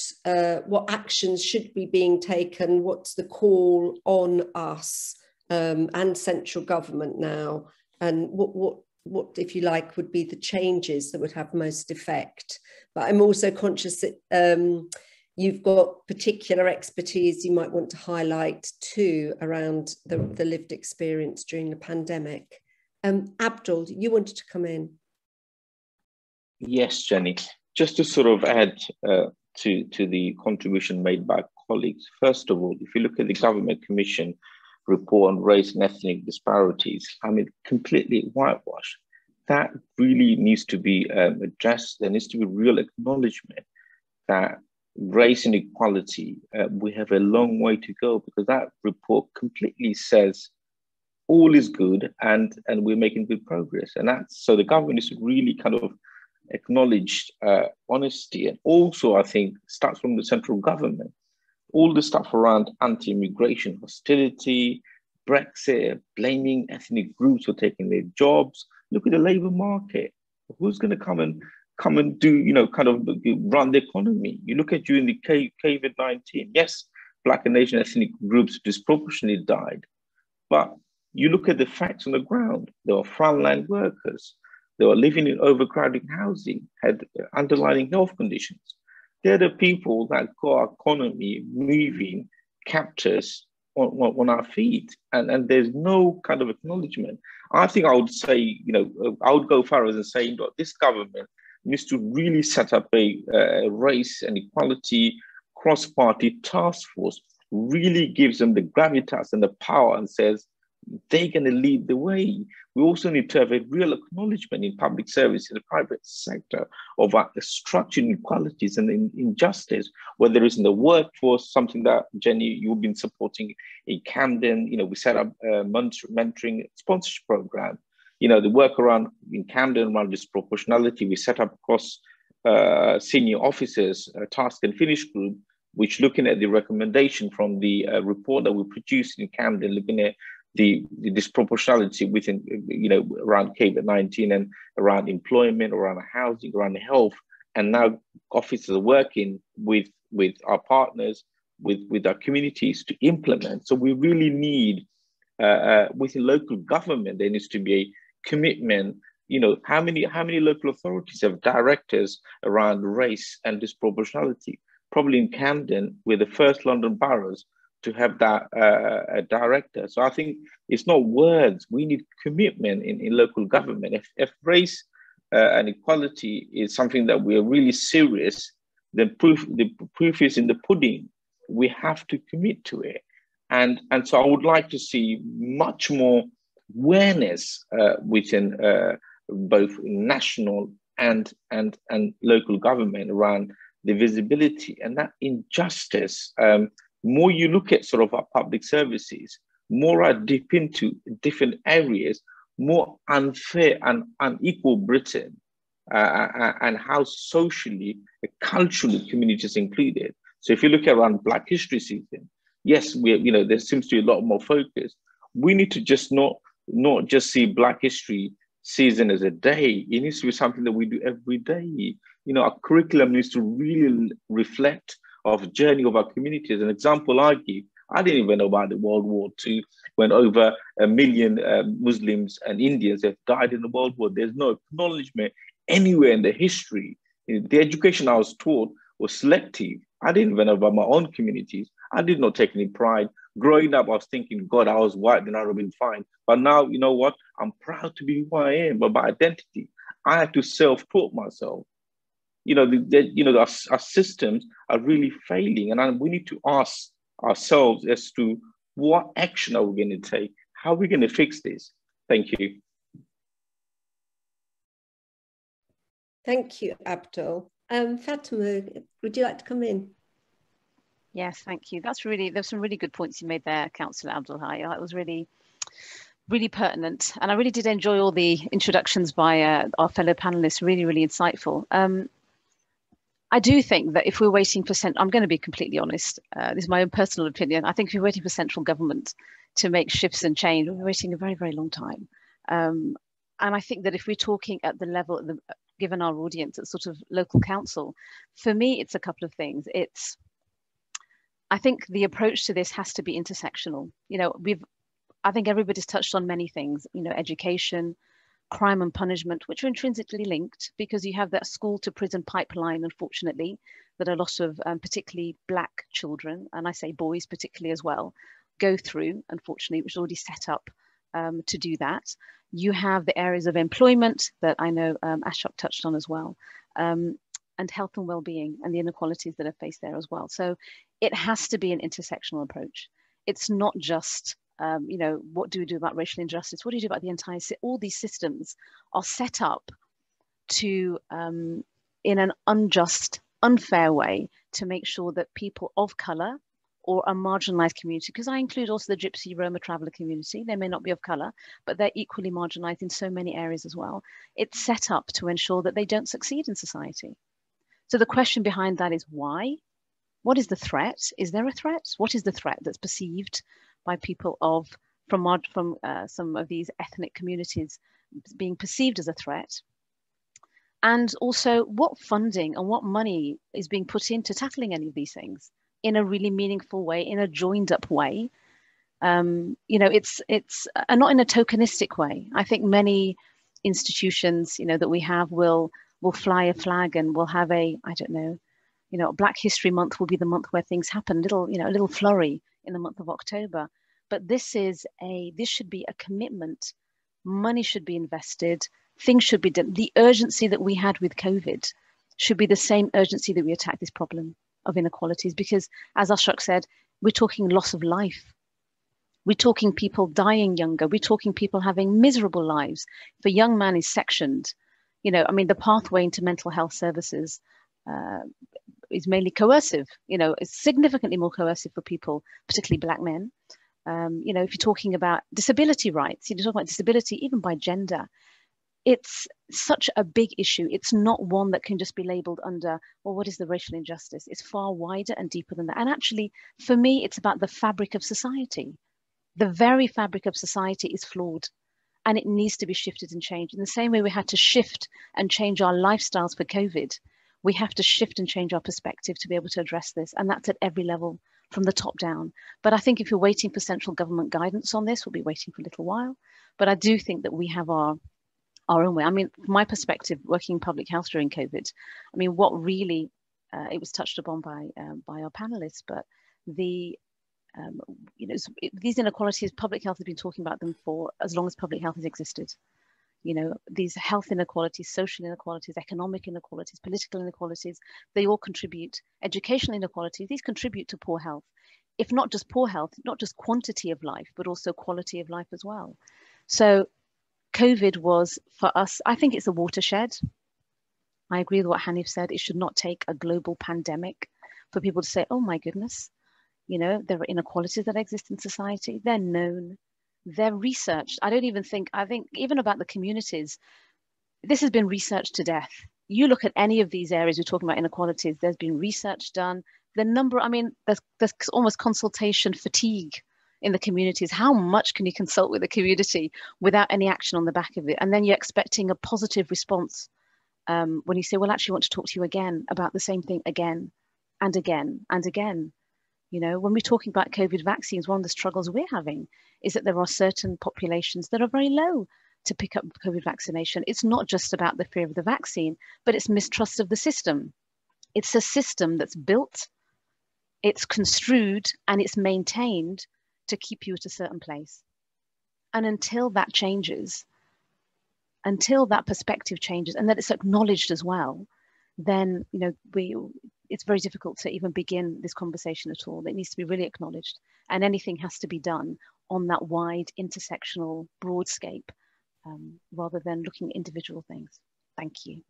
Speaker 10: actions should be being taken, what's the call on us and central government now, and what if you like would be the changes that would have most effect. But I'm also conscious that you've got particular expertise you might want to highlight too around the lived experience during the pandemic. Abdul, you wanted to come in.
Speaker 12: Yes, Jenny. Just to sort of add to the contribution made by colleagues. First of all, if you look at the Government Commission report on race and ethnic disparities, I mean, completely whitewashed. That really needs to be addressed. There needs to be real acknowledgement that race inequality, we have a long way to go, because that report completely says all is good and we're making good progress. And that's, so the government is really kind of acknowledge honesty. And also, I think, starts from the central government. All the stuff around anti-immigration hostility, Brexit, blaming ethnic groups for taking their jobs. Look at the labor market. Who's going to come and do, you know, kind of run the economy? You look at during the COVID-19, yes, Black and Asian ethnic groups disproportionately died, but you look at the facts on the ground. There were frontline workers. They were living in overcrowded housing, had underlying health conditions. They're the people that got our economy moving, kept us on our feet. And there's no kind of acknowledgement. I think I would say, you know, I would go far as saying that this government needs to really set up a race and equality cross-party task force, really gives them the gravitas and the power and says, they're going to lead the way. We also need to have a real acknowledgement in public service, in the private sector, of our structural inequalities and injustice, whether it's in the workforce, something that, Jenny, you've been supporting in Camden. You know, we set up a mentoring sponsorship program. You know, the work around in Camden around disproportionality, we set up across senior officers, task and finish group, which looking at the recommendation from the report that we produced in Camden, looking at the disproportionality within, you know, around COVID-19 and around employment, around housing, around health. And now officers are working with our partners, with our communities to implement. So we really need, within local government, there needs to be a commitment You know, how many local authorities have directors around race and disproportionality? Probably in Camden, we're the first London boroughs to have that a director. So I think it's not words. We need commitment in local government. If race and equality is something that we're really serious, then the proof is in the pudding. We have to commit to it. And so I would like to see much more awareness within both national and local government around the visibility and that injustice. More you look at sort of our public services, more I dip into different areas, more unfair and unequal Britain, and how socially, culturally communities included. So if you look around Black History Season, yes, there seems to be a lot more focus. We need to just not just see Black History Season as a day. It needs to be something that we do every day. You know, our curriculum needs to really reflect of journey of our communities. An example I give, I didn't even know about the World War II, when over 1 million Muslims and Indians have died in the World War. There's no acknowledgement anywhere in the history. The education I was taught was selective. I didn't even know about my own communities. I did not take any pride. Growing up, I was thinking, God, I was white, then I would have been fine. But now, you know what? I'm proud to be who I am, but by identity, I had to self-taught myself. You know, our systems are really failing, and we need to ask ourselves as to what action are we going to take? How are we going to fix this? Thank you.
Speaker 10: Thank you, Abdul. Fatima, would you like to come in?
Speaker 13: Yes, thank you. There's some really good points you made there, Councillor Abdul Hai. It was really pertinent. And I really did enjoy all the introductions by our fellow panelists, really insightful. I do think that if we're waiting for I'm going to be completely honest, this is my own personal opinion. I think if we're waiting for central government to make shifts and change, we're waiting a very long time. And I think that if we're talking at the level, given our audience at sort of local council, for me, it's a couple of things. I think the approach to this has to be intersectional. You know, I think everybody's touched on many things, you know, education, crime and punishment, which are intrinsically linked because you have that school to prison pipeline, unfortunately, that a lot of particularly Black children, and I say boys particularly as well, go through, unfortunately, which is already set up to do that. You have the areas of employment that I know Ashok touched on as well, and health and well-being and the inequalities that are faced there as well. So it has to be an intersectional approach. It's not just you know, what do we do about racial injustice? What do you do about the entire, all these systems are set up to, in an unjust, unfair way, to make sure that people of color or a marginalized community, because I include also the Gypsy, Roma, traveler community, they may not be of color, but they're equally marginalized in so many areas as well. It's set up to ensure that they don't succeed in society. So the question behind that is why? What is the threat? Is there a threat? What is the threat that's perceived by people from some of these ethnic communities being perceived as a threat? And also, what funding and what money is being put into tackling any of these things in a really meaningful way, in a joined up way? You know, it's not in a tokenistic way. I think many institutions, you know, that we have will fly a flag and will have I don't know, you know, Black History Month will be the month where things happen, a little flurry in the month of October. But this should be a commitment. Money should be invested. Things should be done. The urgency that we had with COVID should be the same urgency that we attack this problem of inequalities. Because as Ashok said, we're talking loss of life. We're talking people dying younger. We're talking people having miserable lives. If a young man is sectioned, you know, I mean, the pathway into mental health services is mainly coercive, you know, it's significantly more coercive for people, particularly Black men. You know, if you're talking about disability rights, you're talking about disability even by gender, it's such a big issue. It's not one that can just be labeled under, well, what is the racial injustice? It's far wider and deeper than that. And actually, for me, it's about the fabric of society. The very fabric of society is flawed and it needs to be shifted and changed. In the same way we had to shift and change our lifestyles for COVID, we have to shift and change our perspective to be able to address this. And that's at every level, from the top down. But I think if you're waiting for central government guidance on this, we'll be waiting for a little while. But I do think that we have our our own way. I mean, from my perspective, working in public health during COVID, I mean, what really, it was touched upon by our panelists, but the, these inequalities, public health has been talking about them for as long as public health has existed. These health inequalities, social inequalities, economic inequalities, political inequalities, they all contribute. Educational inequalities, these contribute to poor health. If not just poor health, not just quantity of life, but also quality of life as well. So COVID was, for us, I think it's a watershed. I agree with what Hanif said. It should not take a global pandemic for people to say, oh my goodness, there are inequalities that exist in society. They're known, they're researched. I think even about the communities, this has been researched to death. You look at any of these areas, we're talking about inequalities, there's been research done. There's almost consultation fatigue in the communities. How much can you consult with the community without any action on the back of it? And then you're expecting a positive response when you say, well, actually, I want to talk to you again about the same thing again and again and again. When we're talking about COVID vaccines, one of the struggles we're having is that there are certain populations that are very low to pick up COVID vaccination. It's not just about the fear of the vaccine, but it's mistrust of the system. It's a system that's built, it's construed, and it's maintained to keep you at a certain place. And until that changes, until that perspective changes, and that it's acknowledged as well, then it's very difficult to even begin this conversation at all. It needs to be really acknowledged, and anything has to be done on that wide intersectional broadscape rather than looking at individual things. Thank you.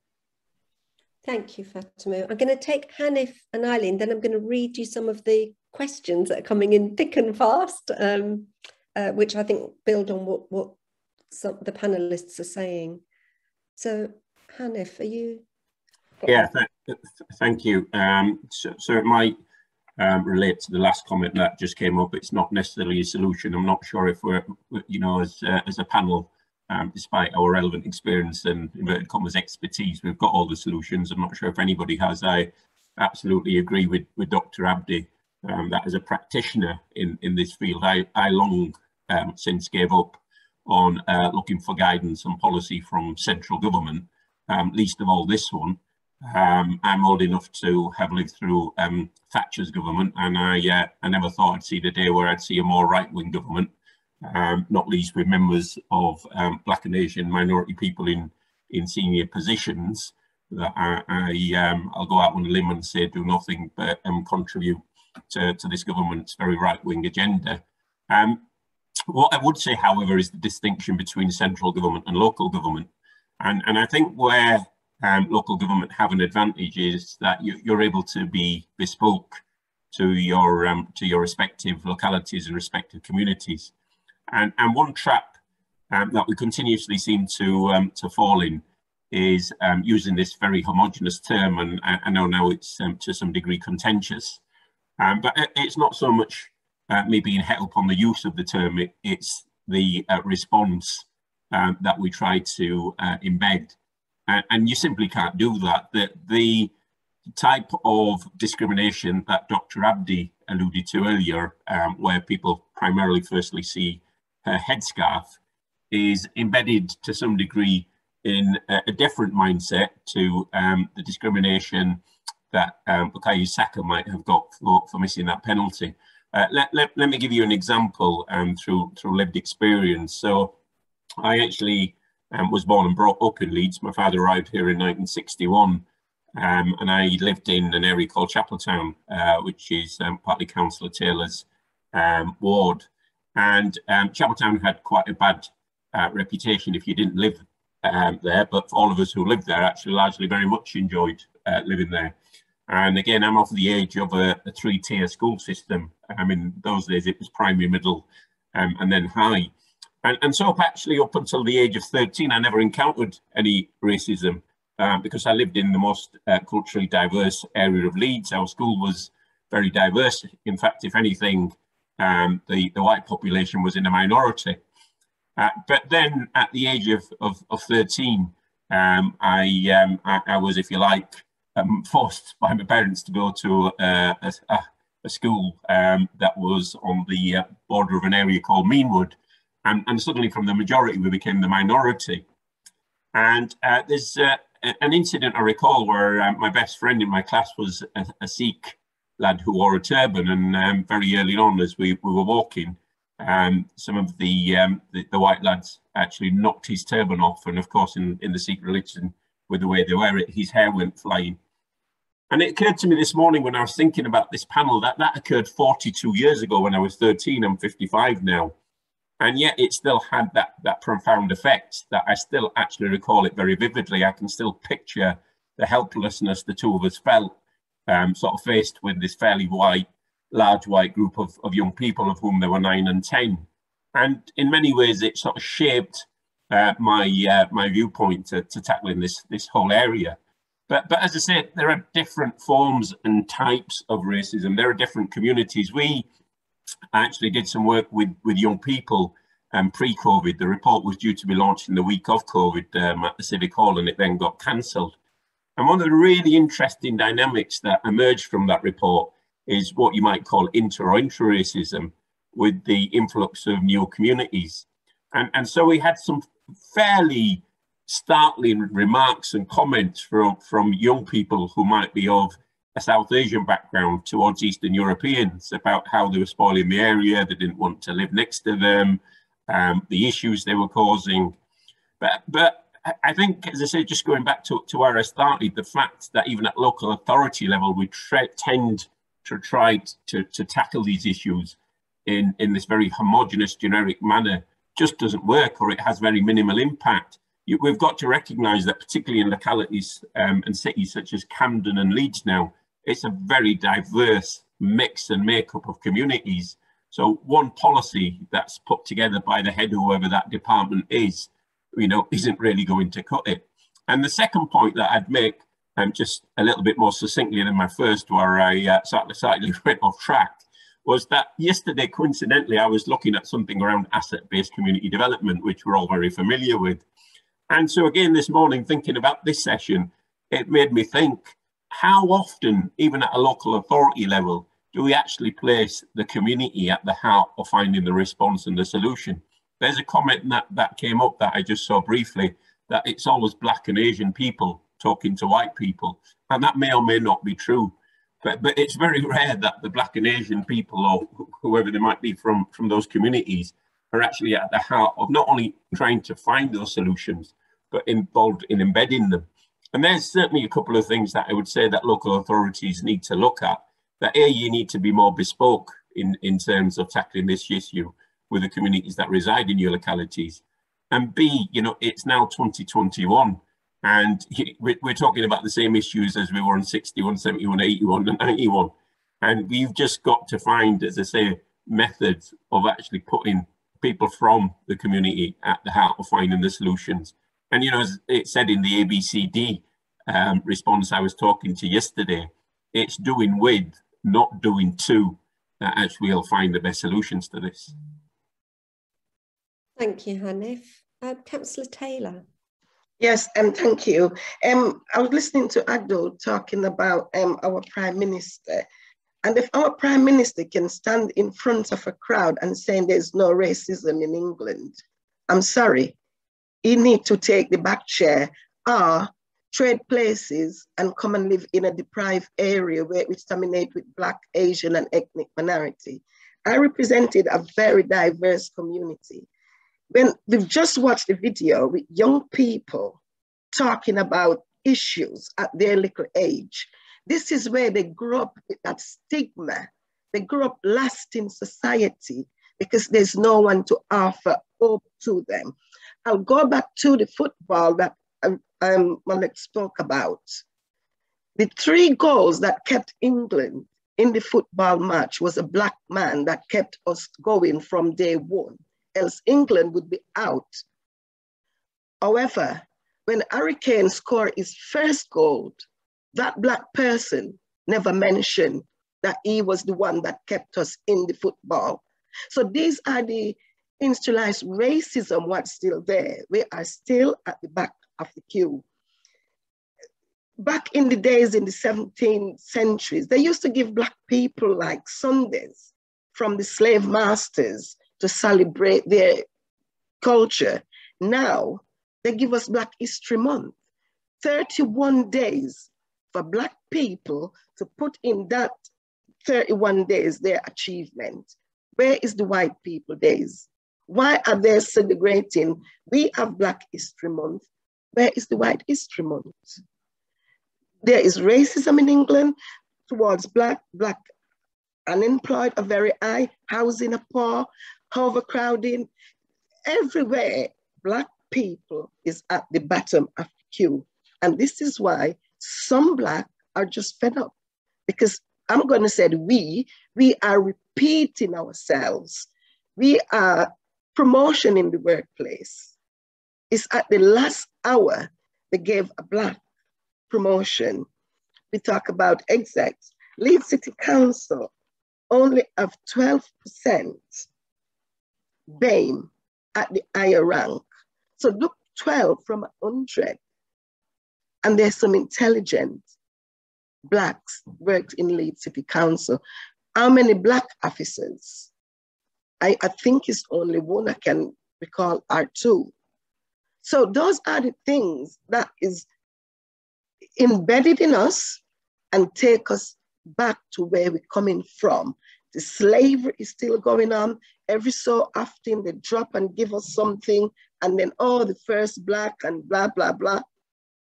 Speaker 10: Thank you, Fatima. I'm going to take Hanif and Eileen, then I'm going to read you some of the questions that are coming in thick and fast, which I think build on what some of the panelists are saying. So, Hanif, are you?
Speaker 14: Yeah, thank you. So it might relate to the last comment that just came up. It's not necessarily a solution. I'm not sure if we're, as a panel, despite our relevant experience and inverted commas expertise, we've got all the solutions. I'm not sure if anybody has. I absolutely agree with Dr. Abdi that as a practitioner in this field, I long since gave up on looking for guidance and policy from central government, least of all this one. I'm old enough to have lived through Thatcher's government, and I never thought I'd see the day where I'd see a more right-wing government. Not least with members of Black and Asian minority people in senior positions, that I'll go out on a limb and say do nothing but contribute to this government's very right-wing agenda. What I would say, however, is the distinction between central government and local government. And I think where local government have an advantage is that you're able to be bespoke to your respective localities and respective communities. And one trap that we continuously seem to fall in is using this very homogenous term, and I know now it's to some degree contentious, but it's not so much me being het up on the use of the term, it's the response that we try to embed. And you simply can't do that. The type of discrimination that Dr. Abdi alluded to earlier, where people primarily firstly see her headscarf, is embedded to some degree in a different mindset to the discrimination that Bukayo Saka might have got for missing that penalty. Let me give you an example through lived experience. So I actually was born and brought up in Leeds. My father arrived here in 1961, and I lived in an area called Chapeltown, which is partly Councillor Taylor's ward. And Chapeltown had quite a bad reputation if you didn't live there, but for all of us who lived there, actually largely very much enjoyed living there. And again, I'm of the age of a three-tier school system. In those days, it was primary, middle, and then high. And so actually up until the age of 13, I never encountered any racism because I lived in the most culturally diverse area of Leeds. Our school was very diverse. In fact, if anything, the white population was in a minority. But then at the age of 13, I was, if you like, forced by my parents to go to a school that was on the border of an area called Meanwood. And suddenly from the majority, we became the minority. And there's an incident I recall where my best friend in my class was a Sikh lad who wore a turban, and very early on as we were walking, some of the white lads actually knocked his turban off, and of course in the Sikh religion, with the way they wear it, his hair went flying. And it occurred to me this morning when I was thinking about this panel that occurred 42 years ago when I was 13. I'm 55 now. And yet it still had that profound effect that I still actually recall it very vividly. I can still picture the helplessness the two of us felt, sort of faced with this fairly large white group of young people, of whom there were 9 and 10. And in many ways, it sort of shaped my viewpoint to tackling this whole area. But as I say, there are different forms and types of racism. There are different communities. We actually did some work with young people pre-COVID. The report was due to be launched in the week of COVID at the Civic Hall, and it then got cancelled. And one of the really interesting dynamics that emerged from that report is what you might call inter racism, with the influx of new communities. And so we had some fairly startling remarks and comments from young people who might be of a South Asian background towards Eastern Europeans about how they were spoiling the area, they didn't want to live next to them, the issues they were causing. But I think, as I say, just going back to where I started, the fact that even at local authority level, we tend to try to tackle these issues in this very homogenous, generic manner just doesn't work, or it has very minimal impact. We've got to recognise that, particularly in localities and cities such as Camden and Leeds now, it's a very diverse mix and makeup of communities. So one policy that's put together by the head of whoever that department is, isn't really going to cut it. And the second point that I'd make, just a little bit more succinctly than my first, where I slightly went off track, was that yesterday, coincidentally, I was looking at something around asset-based community development, which we're all very familiar with. And so again, this morning, thinking about this session, it made me think, how often, even at a local authority level, do we actually place the community at the heart of finding the response and the solution? There's a comment that came up that I just saw briefly, that it's always Black and Asian people talking to white people. And that may or may not be true. But it's very rare that the Black and Asian people, or whoever they might be from those communities, are actually at the heart of not only trying to find those solutions, but involved in embedding them. And there's certainly a couple of things that I would say that local authorities need to look at. That A, you need to be more bespoke in terms of tackling this issue with the communities that reside in your localities. And B, it's now 2021, and we're talking about the same issues as we were in 61, 71, 81 and 91. And we've just got to find, as I say, methods of actually putting people from the community at the heart of finding the solutions. And, as it said in the ABCD response I was talking to yesterday, it's doing with, not doing to, that actually will find the best solutions to this.
Speaker 10: Thank you, Hanif. Councillor Taylor.
Speaker 11: Yes, thank you. I was listening to Agdo talking about our Prime Minister. And if our Prime Minister can stand in front of a crowd and saying there's no racism in England, I'm sorry, he needs to take the back chair or trade places and come and live in a deprived area which dominate with Black, Asian and ethnic minority. I represented a very diverse community. When we've just watched the video with young people talking about issues at their little age, this is where they grew up with that stigma. They grew up lost in society because there's no one to offer hope to them. I'll go back to the football that Malik spoke about. The 3 goals that kept England in the football match was a Black man that kept us going from day one, else England would be out. However, when Harry Kane scored his first goal, that Black person never mentioned that he was the one that kept us in the football. So these are the institutionalized racism what's still there. We are still at the back of the queue. Back in the days in the 17th centuries, they used to give Black people like Sundays from the slave masters to celebrate their culture. Now, They give us Black History Month. 31 days for Black people to put in that 31 days their achievement. Where is the white people days? Why are they celebrating? We have Black History Month. Where is the White History Month? There is racism in England towards Black unemployed are very high, housing are poor, overcrowding. Everywhere, Black people is at the bottom of the queue. And this is why some Black are just fed up. Because I'm going to say we are repeating ourselves. We are promotion in the workplace. It's at the last hour they gave a Black promotion. We talk about execs. Leeds City Council only have 12% BAME at the higher rank. So look, 12 from 100. And there's some intelligent Blacks worked in Leeds City Council. How many Black officers? I think it's only one I can recall are 2. So those are the things that is embedded in us and take us back to where we're coming from. The slavery is still going on. Every so often they drop and give us something and then, oh, the first Black and blah, blah, blah.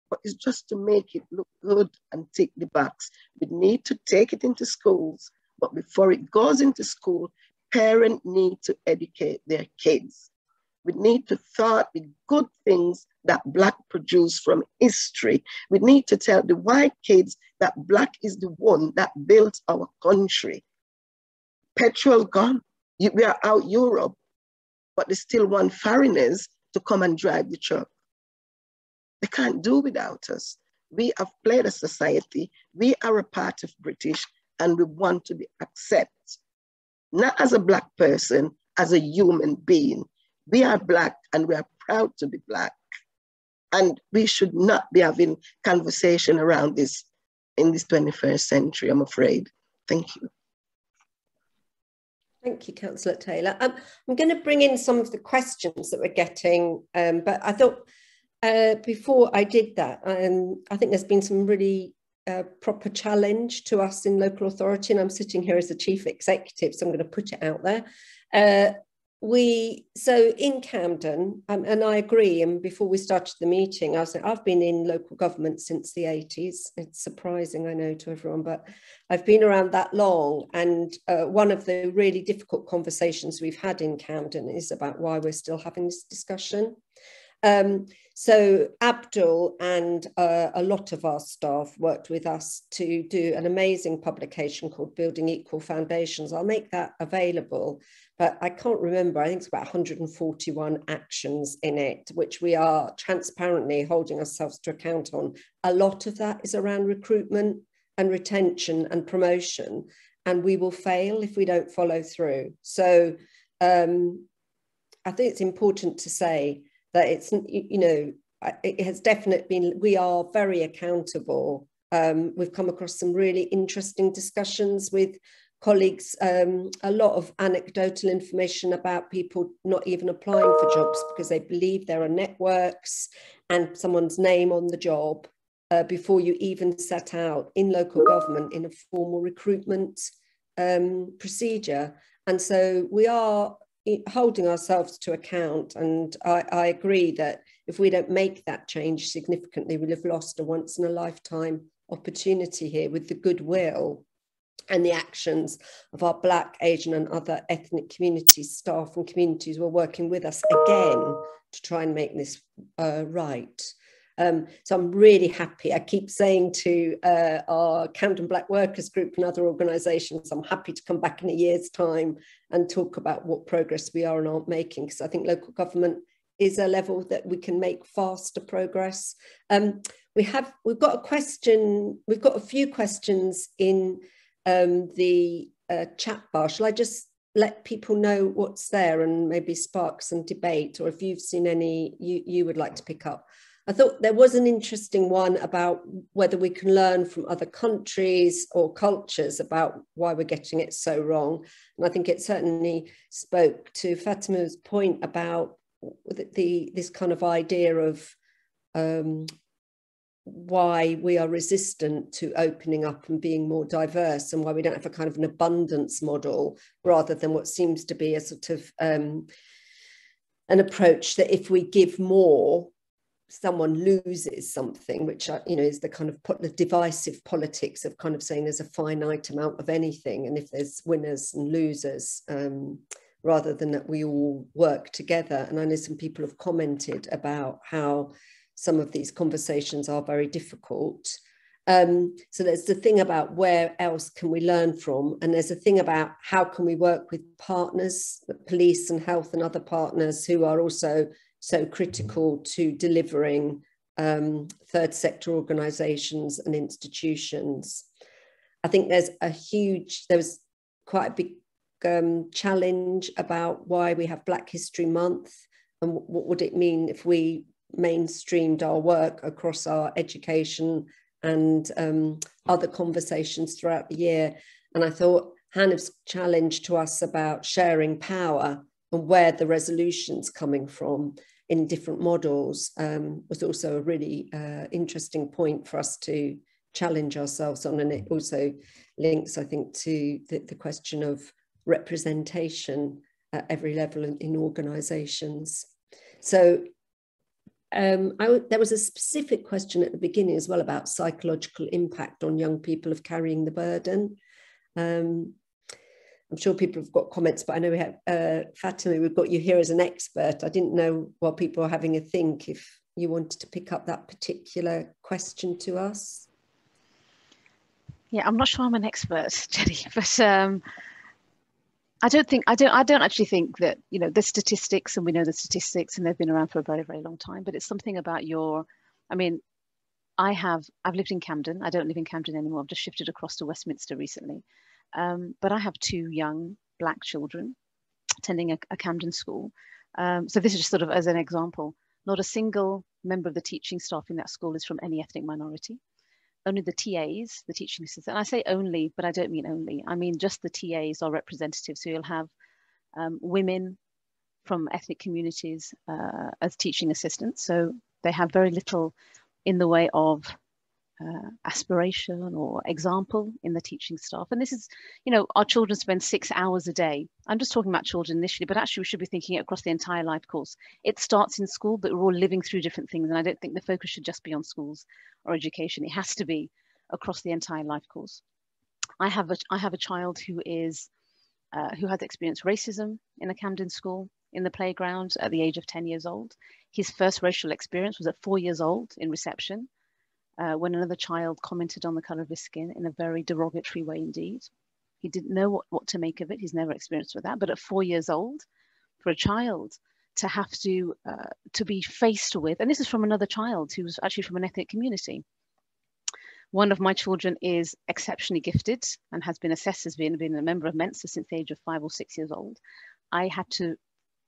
Speaker 11: But it's just to make it look good and tick the box. We need to take it into schools, but before it goes into school, parents need to educate their kids. We need to thought the good things that Black produce from history. We need to tell the white kids that Black is the one that built our country. Petrol gone, we are out Europe, but they still want foreigners to come and drive the truck. They can't do without us. We have played a society. We are a part of British and we want to be accepted. Not as a Black person, as a human being. We are Black and we are proud to be Black. And we should not be having conversation around this in this 21st century, I'm afraid. Thank you.
Speaker 10: Thank you, Councillor Taylor. I'm going to bring in some of the questions that we're getting, but I thought before I did that, I think there's been some really proper challenge to us in local authority, and I'm sitting here as the Chief Executive, so I'm going to put it out there. So in Camden, and I agree, and before we started the meeting, I was like, I've been in local government since the 80s. It's surprising, I know, to everyone, but I've been around that long. And one of the really difficult conversations we've had in Camden is about why we're still having this discussion. So Abdul and a lot of our staff worked with us to do an amazing publication called Building Equal Foundations. I'll make that available, but I can't remember. I think it's about 141 actions in it, which we are transparently holding ourselves to account on. A lot of that is around recruitment and retention and promotion, and we will fail if we don't follow through. So I think it's important to say that it's, you know, it has definitely been, we are very accountable. We've come across some really interesting discussions with colleagues, a lot of anecdotal information about people not even applying for jobs because they believe there are networks and someone's name on the job before you even set out in local government in a formal recruitment procedure. And so we are holding ourselves to account, and I agree that if we don't make that change significantly, we'll have lost a once in a lifetime opportunity here with the goodwill and the actions of our Black, Asian and other ethnic communities, staff and communities who are working with us again to try and make this right. So I'm really happy. I keep saying to our Camden Black Workers Group and other organisations, I'm happy to come back in a year's time and talk about what progress we are and aren't making, because I think local government is a level that we can make faster progress. We've got a question, we've got a few questions in the chat bar. Shall I just let people know what's there and maybe spark some debate, or if you've seen any you would like to pick up? I thought there was an interesting one about whether we can learn from other countries or cultures about why we're getting it so wrong. And I think it certainly spoke to Fatima's point about this kind of idea of why we are resistant to opening up and being more diverse, and why we don't have a kind of an abundance model rather than what seems to be a sort of an approach that if we give more, someone loses something, which is the kind of the divisive politics of kind of saying there's a finite amount of anything, and if there's winners and losers, rather than that we all work together. And I know some people have commented about how some of these conversations are very difficult. So there's the thing about where else can we learn from, and there's a thing about how can we work with partners, the police and health and other partners who are also so critical to delivering third sector organisations and institutions. I think there was quite a big challenge about why we have Black History Month and what would it mean if we mainstreamed our work across our education and other conversations throughout the year. And I thought Hannah's challenge to us about sharing power and where the resolution's coming from in different models was also a really interesting point for us to challenge ourselves on. And it also links, I think, to the question of representation at every level in organisations. So there was a specific question at the beginning as well about psychological impact on young people of carrying the burden. I'm sure people have got comments, but I know we have, Fatima, we've got you here as an expert. I didn't know while people are having a think if you wanted to pick up that particular question to us.
Speaker 13: Yeah, I'm not sure I'm an expert, Jenny, but I don't actually think that, the statistics, and we know the statistics and they've been around for a very, very long time, but it's something about I've lived in Camden. I don't live in Camden anymore. I've just shifted across to Westminster recently. But I have 2 young Black children attending a Camden school. So this is just sort of as an example. Not a single member of the teaching staff in that school is from any ethnic minority. Only the TAs, the teaching assistants, and I say only, but I don't mean only. I mean just the TAs are representative. So you'll have women from ethnic communities as teaching assistants. So they have very little in the way of aspiration or example in the teaching staff. And this is, our children spend 6 hours a day. I'm just talking about children initially, but actually we should be thinking across the entire life course. It starts in school, but we're all living through different things. And I don't think the focus should just be on schools or education. It has to be across the entire life course. I have a child who has experienced racism in a Camden school in the playground at the age of 10 years old. His first racial experience was at 4 years old in reception. When another child commented on the colour of his skin in a very derogatory way indeed. He didn't know what to make of it. He's never experienced with that. But at 4 years old, for a child to have to be faced with, and this is from another child who was actually from an ethnic community. One of my children is exceptionally gifted and has been assessed as being a member of Mensa since the age of 5 or 6 years old.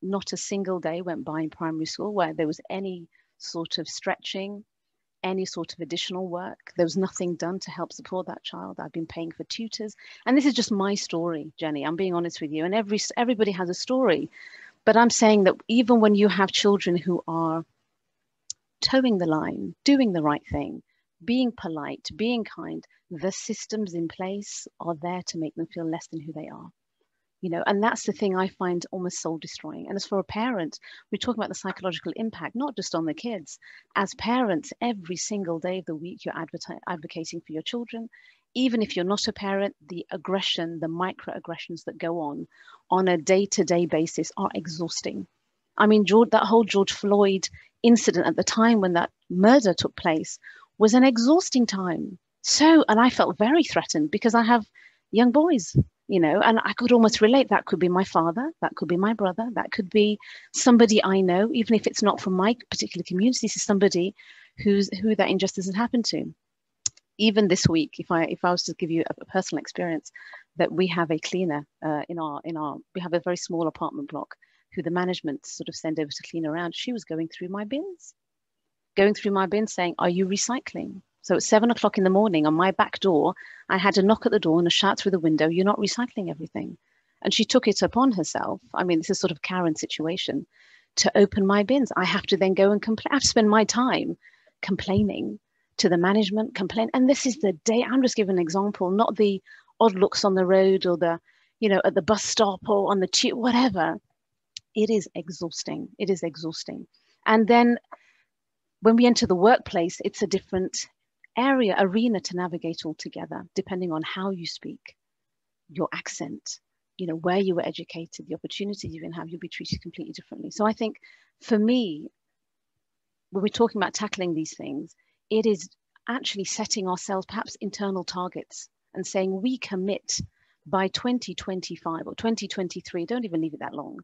Speaker 13: Not a single day went by in primary school where there was any sort of stretching, any sort of additional work. There was nothing done to help support that child. I've been paying for tutors. And this is just my story, Jenny. I'm being honest with you. And everybody has a story. But I'm saying that even when you have children who are towing the line, doing the right thing, being polite, being kind, the systems in place are there to make them feel less than who they are. And that's the thing I find almost soul destroying. And as for a parent, we're talking about the psychological impact, not just on the kids. As parents, every single day of the week, you're advocating for your children. Even if you're not a parent, the aggression, the microaggressions that go on a day-to-day basis are exhausting. I mean, that whole George Floyd incident at the time when that murder took place was an exhausting time. And I felt very threatened because I have young boys. And I could almost relate. That could be my father, that could be my brother, that could be somebody I know, even if it's not from my particular community, this is somebody who that injustice has happened to. Even this week, if I was to give you a personal experience, that we have a cleaner we have a very small apartment block who the management sort of send over to clean around. She was going through my bins saying, "Are you recycling?" So at 7 o'clock in the morning on my back door, I had a knock at the door and a shout through the window, "You're not recycling everything." And she took it upon herself. I mean, this is sort of Karen's situation to open my bins. I have to then go and complain. I have to spend my time complaining to the management, and this is the day. I'm just giving an example, not the odd looks on the road or the, you know, at the bus stop or on the tube, whatever. It is exhausting. It is exhausting. And then when we enter the workplace, it's a different arena to navigate altogether, depending on how you speak, your accent, you know, where you were educated, the opportunities you can have, you'll be treated completely differently. So I think for me, when we're talking about tackling these things, it is actually setting ourselves perhaps internal targets and saying we commit by 2025 or 2023, don't even leave it that long,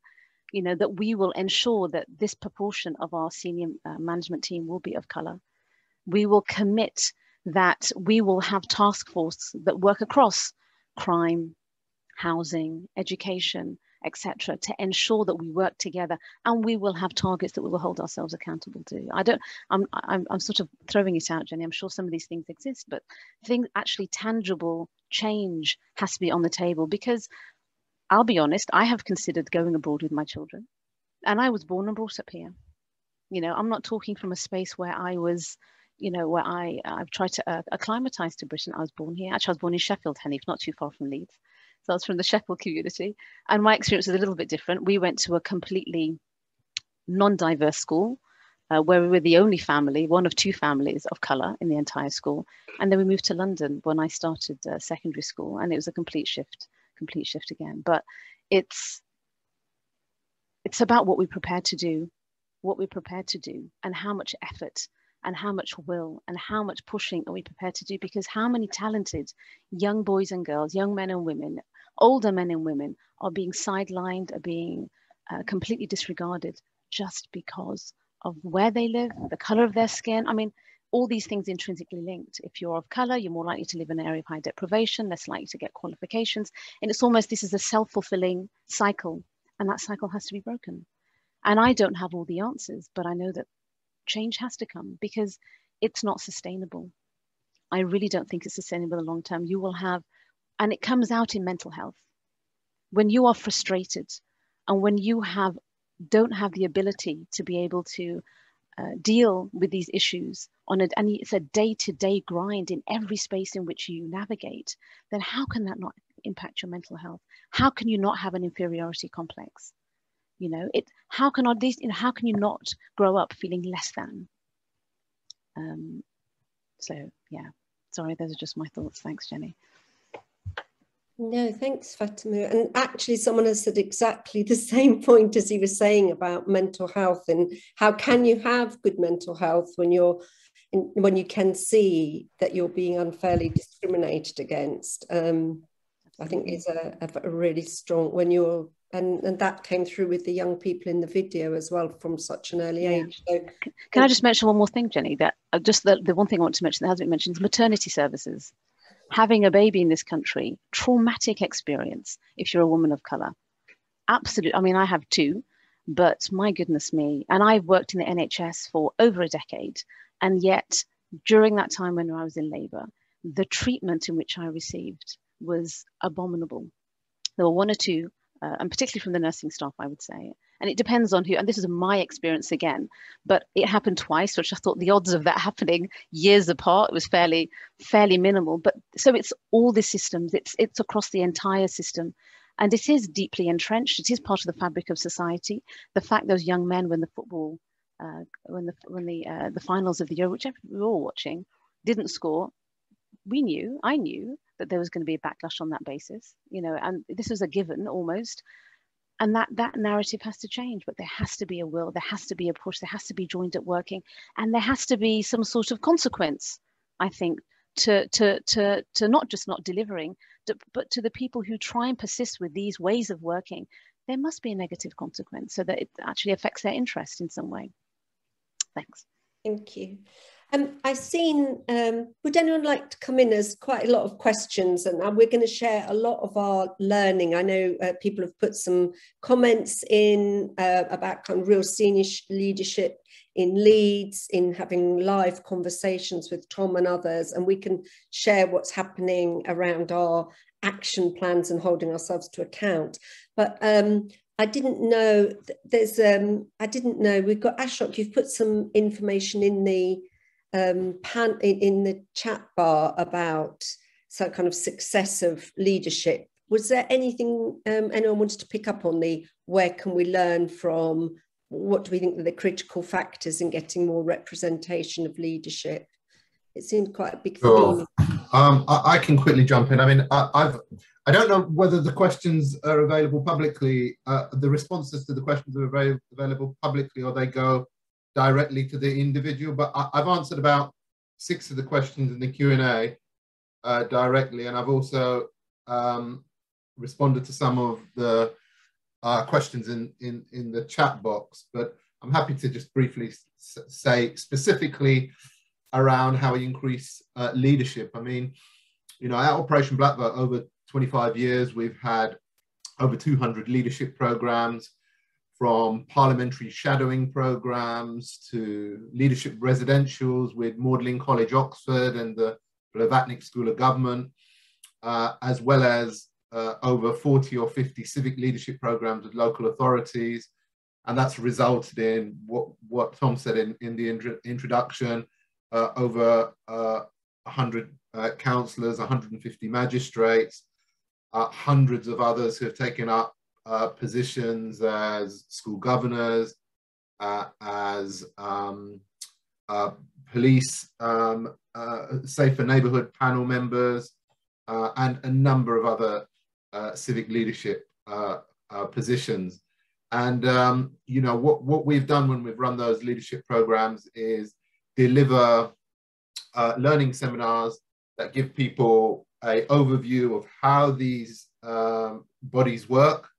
Speaker 13: you know, that we will ensure that this proportion of our senior management team will be of colour. We will commit that we will have task forces that work across crime, housing, education, etc., to ensure that we work together, and we will have targets that we will hold ourselves accountable to. I'm sort of throwing it out, Jenny. I'm sure some of these things exist, but actually tangible change has to be on the table, because I'll be honest, I have considered going abroad with my children, and I was born and brought up here. You know, I'm not talking from a space where I was, you know, where I've tried to acclimatise to Britain. I was born here. Actually, I was born in Sheffield, Hennife, not too far from Leeds. So I was from the Sheffield community, and my experience was a little bit different. We went to a completely non-diverse school where we were the only family, one of two families of colour in the entire school. And then we moved to London when I started secondary school, and it was a complete shift again. But it's about what we're prepared to do, and how much effort and how much will and how much pushing are we prepared to do, because how many talented young boys and girls, young men and women, older men and women are being sidelined, are being completely disregarded just because of where they live, the color of their skin. I mean, all these things intrinsically linked. If you're of color, you're more likely to live in an area of high deprivation, less likely to get qualifications. And it's almost, this is a self-fulfilling cycle, and that cycle has to be broken. And I don't have all the answers, but I know that change has to come, because it's not sustainable. I really don't think it's sustainable in the long term. You will have, and it comes out in mental health. When you are frustrated and when you don't have the ability to be able to deal with these issues and it's a day-to-day grind in every space in which you navigate, then how can that not impact your mental health? How can you not have an inferiority complex? You know, how can you not grow up feeling less than? So yeah, sorry, those are just my thoughts. Thanks, Jenny.
Speaker 10: No, thanks, Fatima. And actually, someone has said exactly the same point as he was saying about mental health, and how can you have good mental health when you can see that you're being unfairly discriminated against. I think is a really strong, when you're, and that came through with the young people in the video as well from such an early age. So,
Speaker 13: can I just mention one more thing, Jenny? That just the one thing I want to mention that hasn't been mentioned is maternity services. Having a baby in this country, traumatic experience if you're a woman of colour. Absolutely. I mean, I have two, but my goodness me. And I've worked in the NHS for over a decade. And yet, during that time when I was in labour, the treatment in which I received was abominable. There were one or two, and particularly from the nursing staff, I would say. And it depends on who, and this is my experience again, but it happened twice, which I thought the odds of that happening years apart was fairly minimal. But so it's all the systems, it's across the entire system. And it is deeply entrenched. It is part of the fabric of society. The fact those young men, when the football, when the finals of the Euro, whichever we were all watching, didn't score, I knew that there was going to be a backlash on that basis, you know, and this was a given almost. And that narrative has to change, but there has to be a will, there has to be a push, there has to be joined up working, and there has to be some sort of consequence, I think, to not just not delivering, but to the people who try and persist with these ways of working, there must be a negative consequence so that it actually affects their interest in some way. Thanks.
Speaker 10: Thank you. I've seen, would anyone like to come in? There's quite a lot of questions, and we're going to share a lot of our learning. I know people have put some comments in about kind of real senior leadership in Leeds, in having live conversations with Tom and others, and we can share what's happening around our action plans and holding ourselves to account. But I didn't know I didn't know we've got Ashok. You've put some information in the in the chat bar about some kind of success of leadership. Was there anything anyone wanted to pick up on where can we learn from? What do we think are the critical factors in getting more representation of leadership? It seemed quite a big theme.
Speaker 15: I can quickly jump in. I mean, I don't know whether the questions are available publicly. The responses to the questions are available publicly, or they go directly to the individual. But I've answered about 6 of the questions in the Q&A directly, and I've also responded to some of the questions in the chat box. But I'm happy to just briefly say specifically around how we increase leadership. I mean, you know, at Operation Black Vote, over 25 years, we've had over 200 leadership programs, from parliamentary shadowing programs to leadership residentials with Magdalen College, Oxford, and the Blavatnik School of Government, as well as over 40 or 50 civic leadership programs with local authorities. And that's resulted in what Tom said in the introduction, over 100 councillors, 150 magistrates, hundreds of others who have taken up positions as school governors, as police, safer neighbourhood panel members, and a number of other civic leadership positions. And you know, what we've done when we've run those leadership programs is deliver learning seminars that give people an overview of how these bodies work,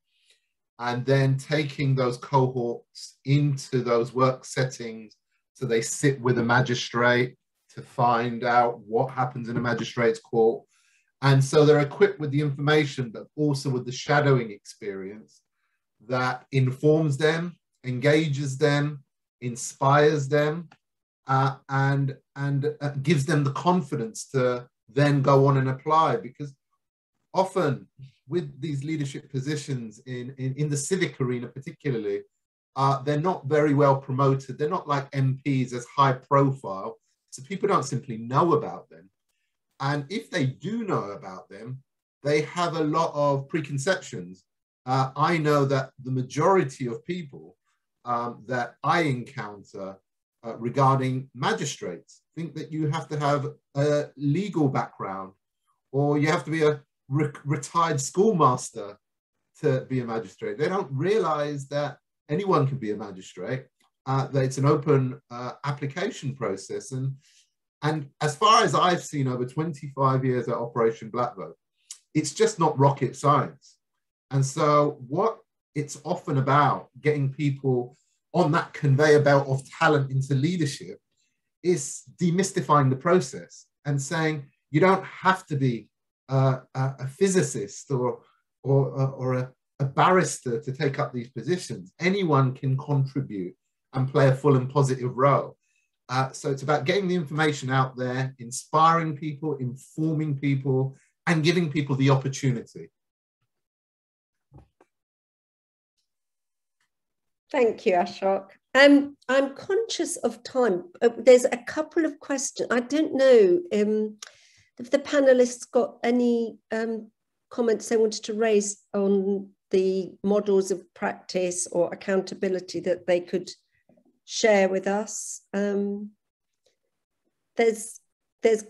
Speaker 15: and then taking those cohorts into those work settings so they sit with a magistrate to find out what happens in a magistrate's court. And so they're equipped with the information, but also with the shadowing experience that informs them, engages them, inspires them, and gives them the confidence to then go on and apply. Because often with these leadership positions in the civic arena particularly, they're not very well promoted. They're not like MPs as high profile, so people don't simply know about them. And if they do know about them, they have a lot of preconceptions. I know that the majority of people that I encounter regarding magistrates think that you have to have a legal background, or you have to be a retired schoolmaster to be a magistrate. They don't realize that anyone can be a magistrate, that it's an open application process. And as far as I've seen over 25 years at Operation Black Vote, it's just not rocket science. And so what it's often about, getting people on that conveyor belt of talent into leadership, is demystifying the process and saying you don't have to be a physicist or a barrister to take up these positions. Anyone can contribute and play a full and positive role. So it's about getting the information out there, inspiring people, informing people, and giving people the opportunity.
Speaker 10: Thank you, Ashok. I'm conscious of time. There's a couple of questions. I don't know if the panelists got any comments they wanted to raise on the models of practice or accountability that they could share with us. There's a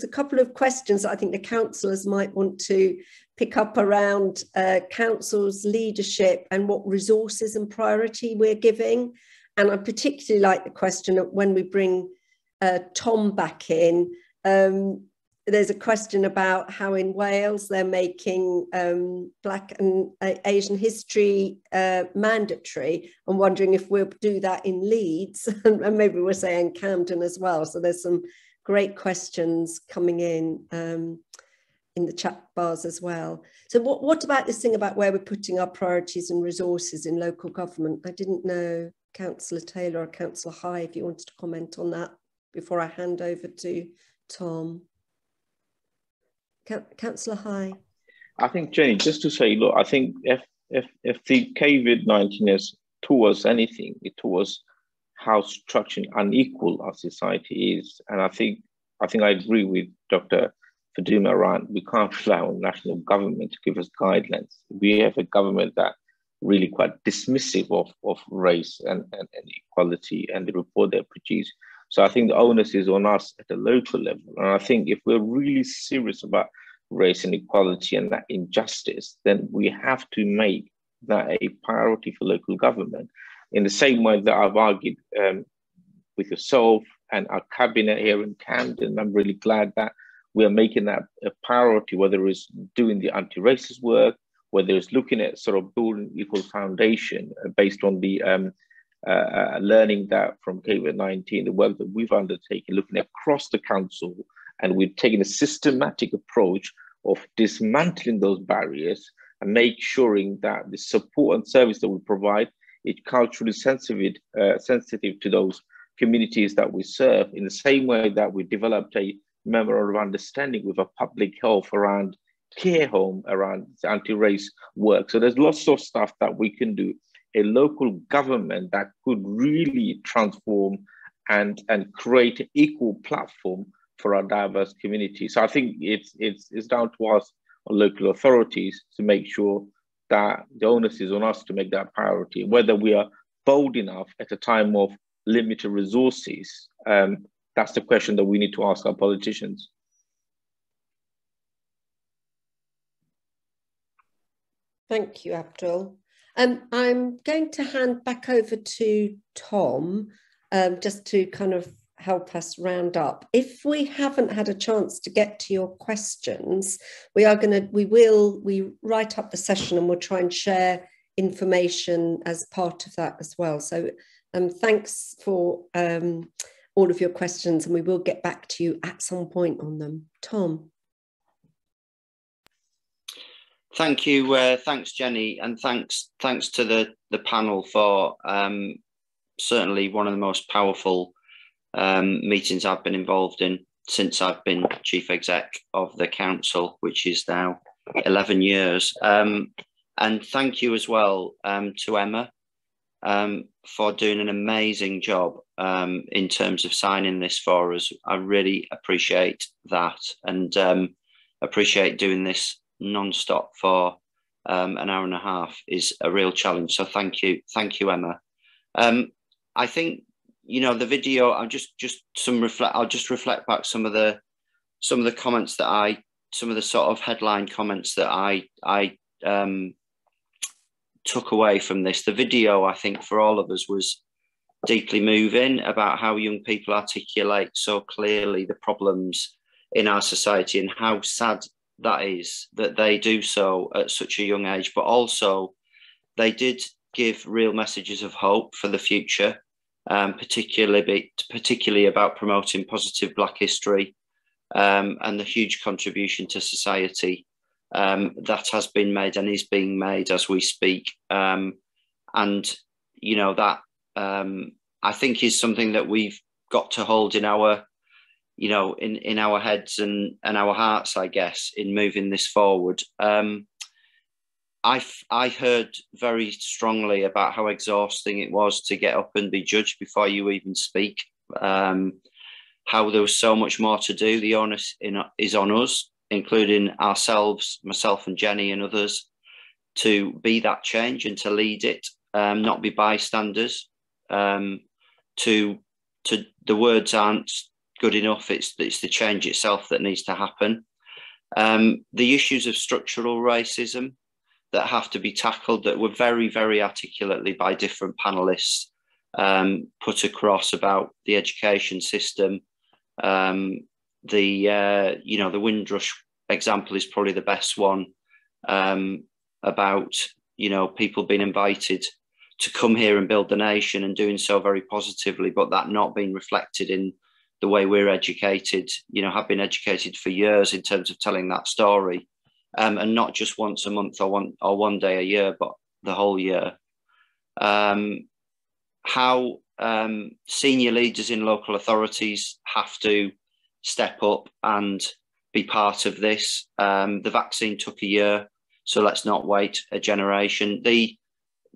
Speaker 10: couple of questions that I think the councillors might want to pick up around council's leadership and what resources and priority we're giving. And I particularly like the question of when we bring Tom back in. There's a question about how in Wales they're making Black and Asian history mandatory. I'm wondering if we'll do that in Leeds, and maybe we'll say in Camden as well. So there's some great questions coming in the chat bars as well. So what about this thing about where we're putting our priorities and resources in local government? I didn't know, Councillor Taylor or Councillor High, if you wanted to comment on that before I hand over to Tom. Councillor High.
Speaker 12: I think, Jenny, just to say, look, I think if the COVID-19 has taught us anything, it taught us how structured and unequal our society is. And I think I agree with Dr. Faduma around, we can't rely on national government to give us guidelines. We have a government that really quite dismissive of race and equality and the report they produce. So I think the onus is on us at a local level. And I think if we're really serious about race and equality and that injustice, then we have to make that a priority for local government. In the same way that I've argued with yourself and our cabinet here in Camden, I'm really glad that we are making that a priority, whether it's doing the anti-racist work, whether it's looking at sort of building equal foundation based on the learning that from COVID-19, the work that we've undertaken, looking across the council, and we've taken a systematic approach of dismantling those barriers and make sure that the support and service that we provide is culturally sensitive to those communities that we serve, in the same way that we developed a memorandum of understanding with a public health around care home, around anti-race work. So there's lots of stuff that we can do, a local government that could really transform and create an equal platform for our diverse community. So I think it's down to us, local authorities, to make sure that the onus is on us to make that priority. Whether we are bold enough at a time of limited resources, that's the question that we need to ask our politicians.
Speaker 10: Thank you, Abdul. I'm going to hand back over to Tom, just to kind of help us round up. If we haven't had a chance to get to your questions, we write up the session and we'll try and share information as part of that as well. So thanks for all of your questions, and we will get back to you at some point on them. Tom.
Speaker 1: Thank you. Thanks, Jenny, and thanks to the panel for certainly one of the most powerful meetings I've been involved in since I've been chief exec of the council, which is now 11 years. And thank you as well to Emma for doing an amazing job in terms of signing this for us. I really appreciate that, and appreciate doing this non-stop for an hour and a half is a real challenge. So thank you, Emma. I think, you know, the video, I'll just reflect back some of the comments that some of the sort of headline comments that I took away from this. The video, I think, for all of us was deeply moving about how young people articulate so clearly the problems in our society, and how sad that is that they do so at such a young age, but also they did give real messages of hope for the future, particularly about promoting positive Black history and the huge contribution to society that has been made and is being made as we speak. And, you know, that I think is something that we've got to hold in our, you know, in our heads and our hearts, I guess, in moving this forward. I heard very strongly about how exhausting it was to get up and be judged before you even speak, how there was so much more to do. The onus is on us, including ourselves, myself and Jenny and others, to be that change and to lead it, not be bystanders. The words aren't good enough. It's the change itself that needs to happen. The issues of structural racism that have to be tackled, that were very, very articulately by different panelists put across about the education system. You know, the Windrush example is probably the best one, about, you know, people being invited to come here and build the nation and doing so very positively, but that not being reflected in the way we're educated, you know, have been educated for years in terms of telling that story, and not just once a month or one day a year, but the whole year. How senior leaders in local authorities have to step up and be part of this. The vaccine took a year, So let's not wait a generation. The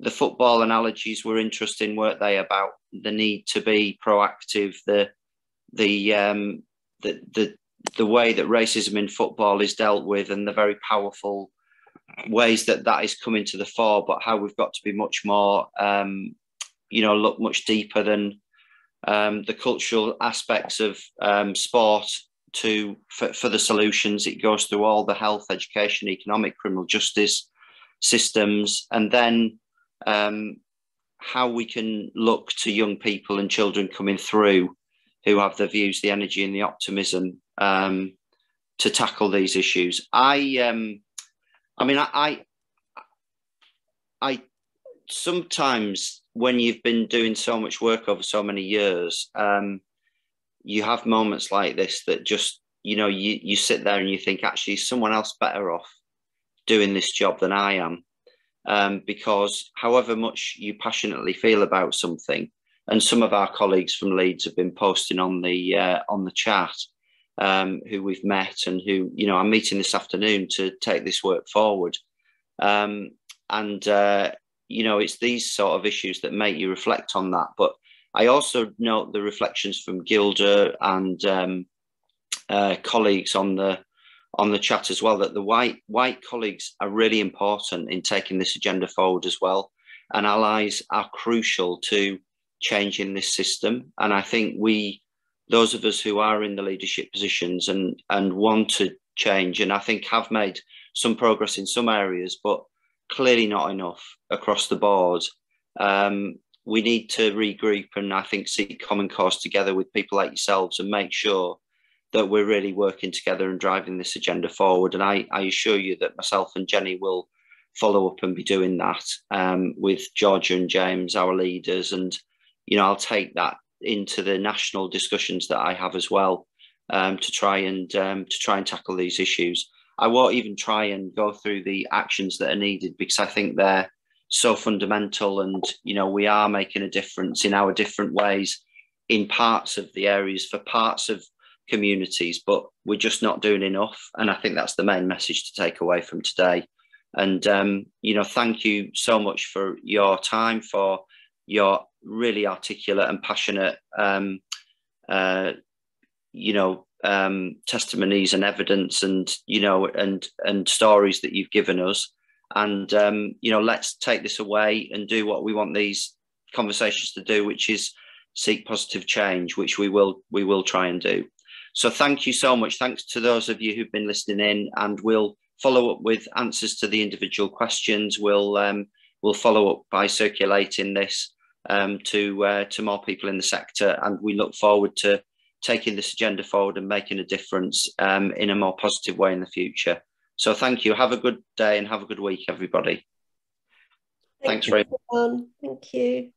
Speaker 1: football analogies were interesting, weren't they, about the need to be proactive, the way that racism in football is dealt with, and the very powerful ways that is coming to the fore, but how we've got to be much more, look much deeper than the cultural aspects of sport for the solutions. It goes through all the health, education, economic, criminal justice systems, and then how we can look to young people and children coming through who have the views, the energy and the optimism to tackle these issues. I sometimes, when you've been doing so much work over so many years, you have moments like this that just, you sit there and you think, actually, someone else better off doing this job than I am. Because however much you passionately feel about something, and some of our colleagues from Leeds have been posting on the chat, who we've met and who, I'm meeting this afternoon to take this work forward. It's these sort of issues that make you reflect on that. But I also note the reflections from Gilda and colleagues on the chat as well, that the white colleagues are really important in taking this agenda forward as well. And allies are crucial to changing this system. And I think those of us who are in the leadership positions and want to change, and I think have made some progress in some areas, but clearly not enough across the board. We need to regroup and I think seek common cause together with people like yourselves and make sure that we're really working together and driving this agenda forward. And I assure you that myself and Jenny will follow up and be doing that with Georgia and James, our leaders. And, I'll take that into the national discussions that I have as well, to try and tackle these issues. I won't even try and go through the actions that are needed, because I think they're so fundamental, and we are making a difference in our different ways in parts of the areas for parts of communities, but we're just not doing enough. And I think that's the main message to take away from today. And thank you so much for your time, for your really articulate and passionate testimonies and evidence and stories that you've given us. And let's take this away and do what we want these conversations to do, which is seek positive change, which we will try and do. So thank you so much. Thanks to those of you who've been listening in, and we'll follow up with answers to the individual questions. We'll follow up by circulating this to more people in the sector, and we look forward to taking this agenda forward and making a difference in a more positive way in the future. So thank you. Have a good day and have a good week, everybody. Thanks very much.
Speaker 10: Thank you.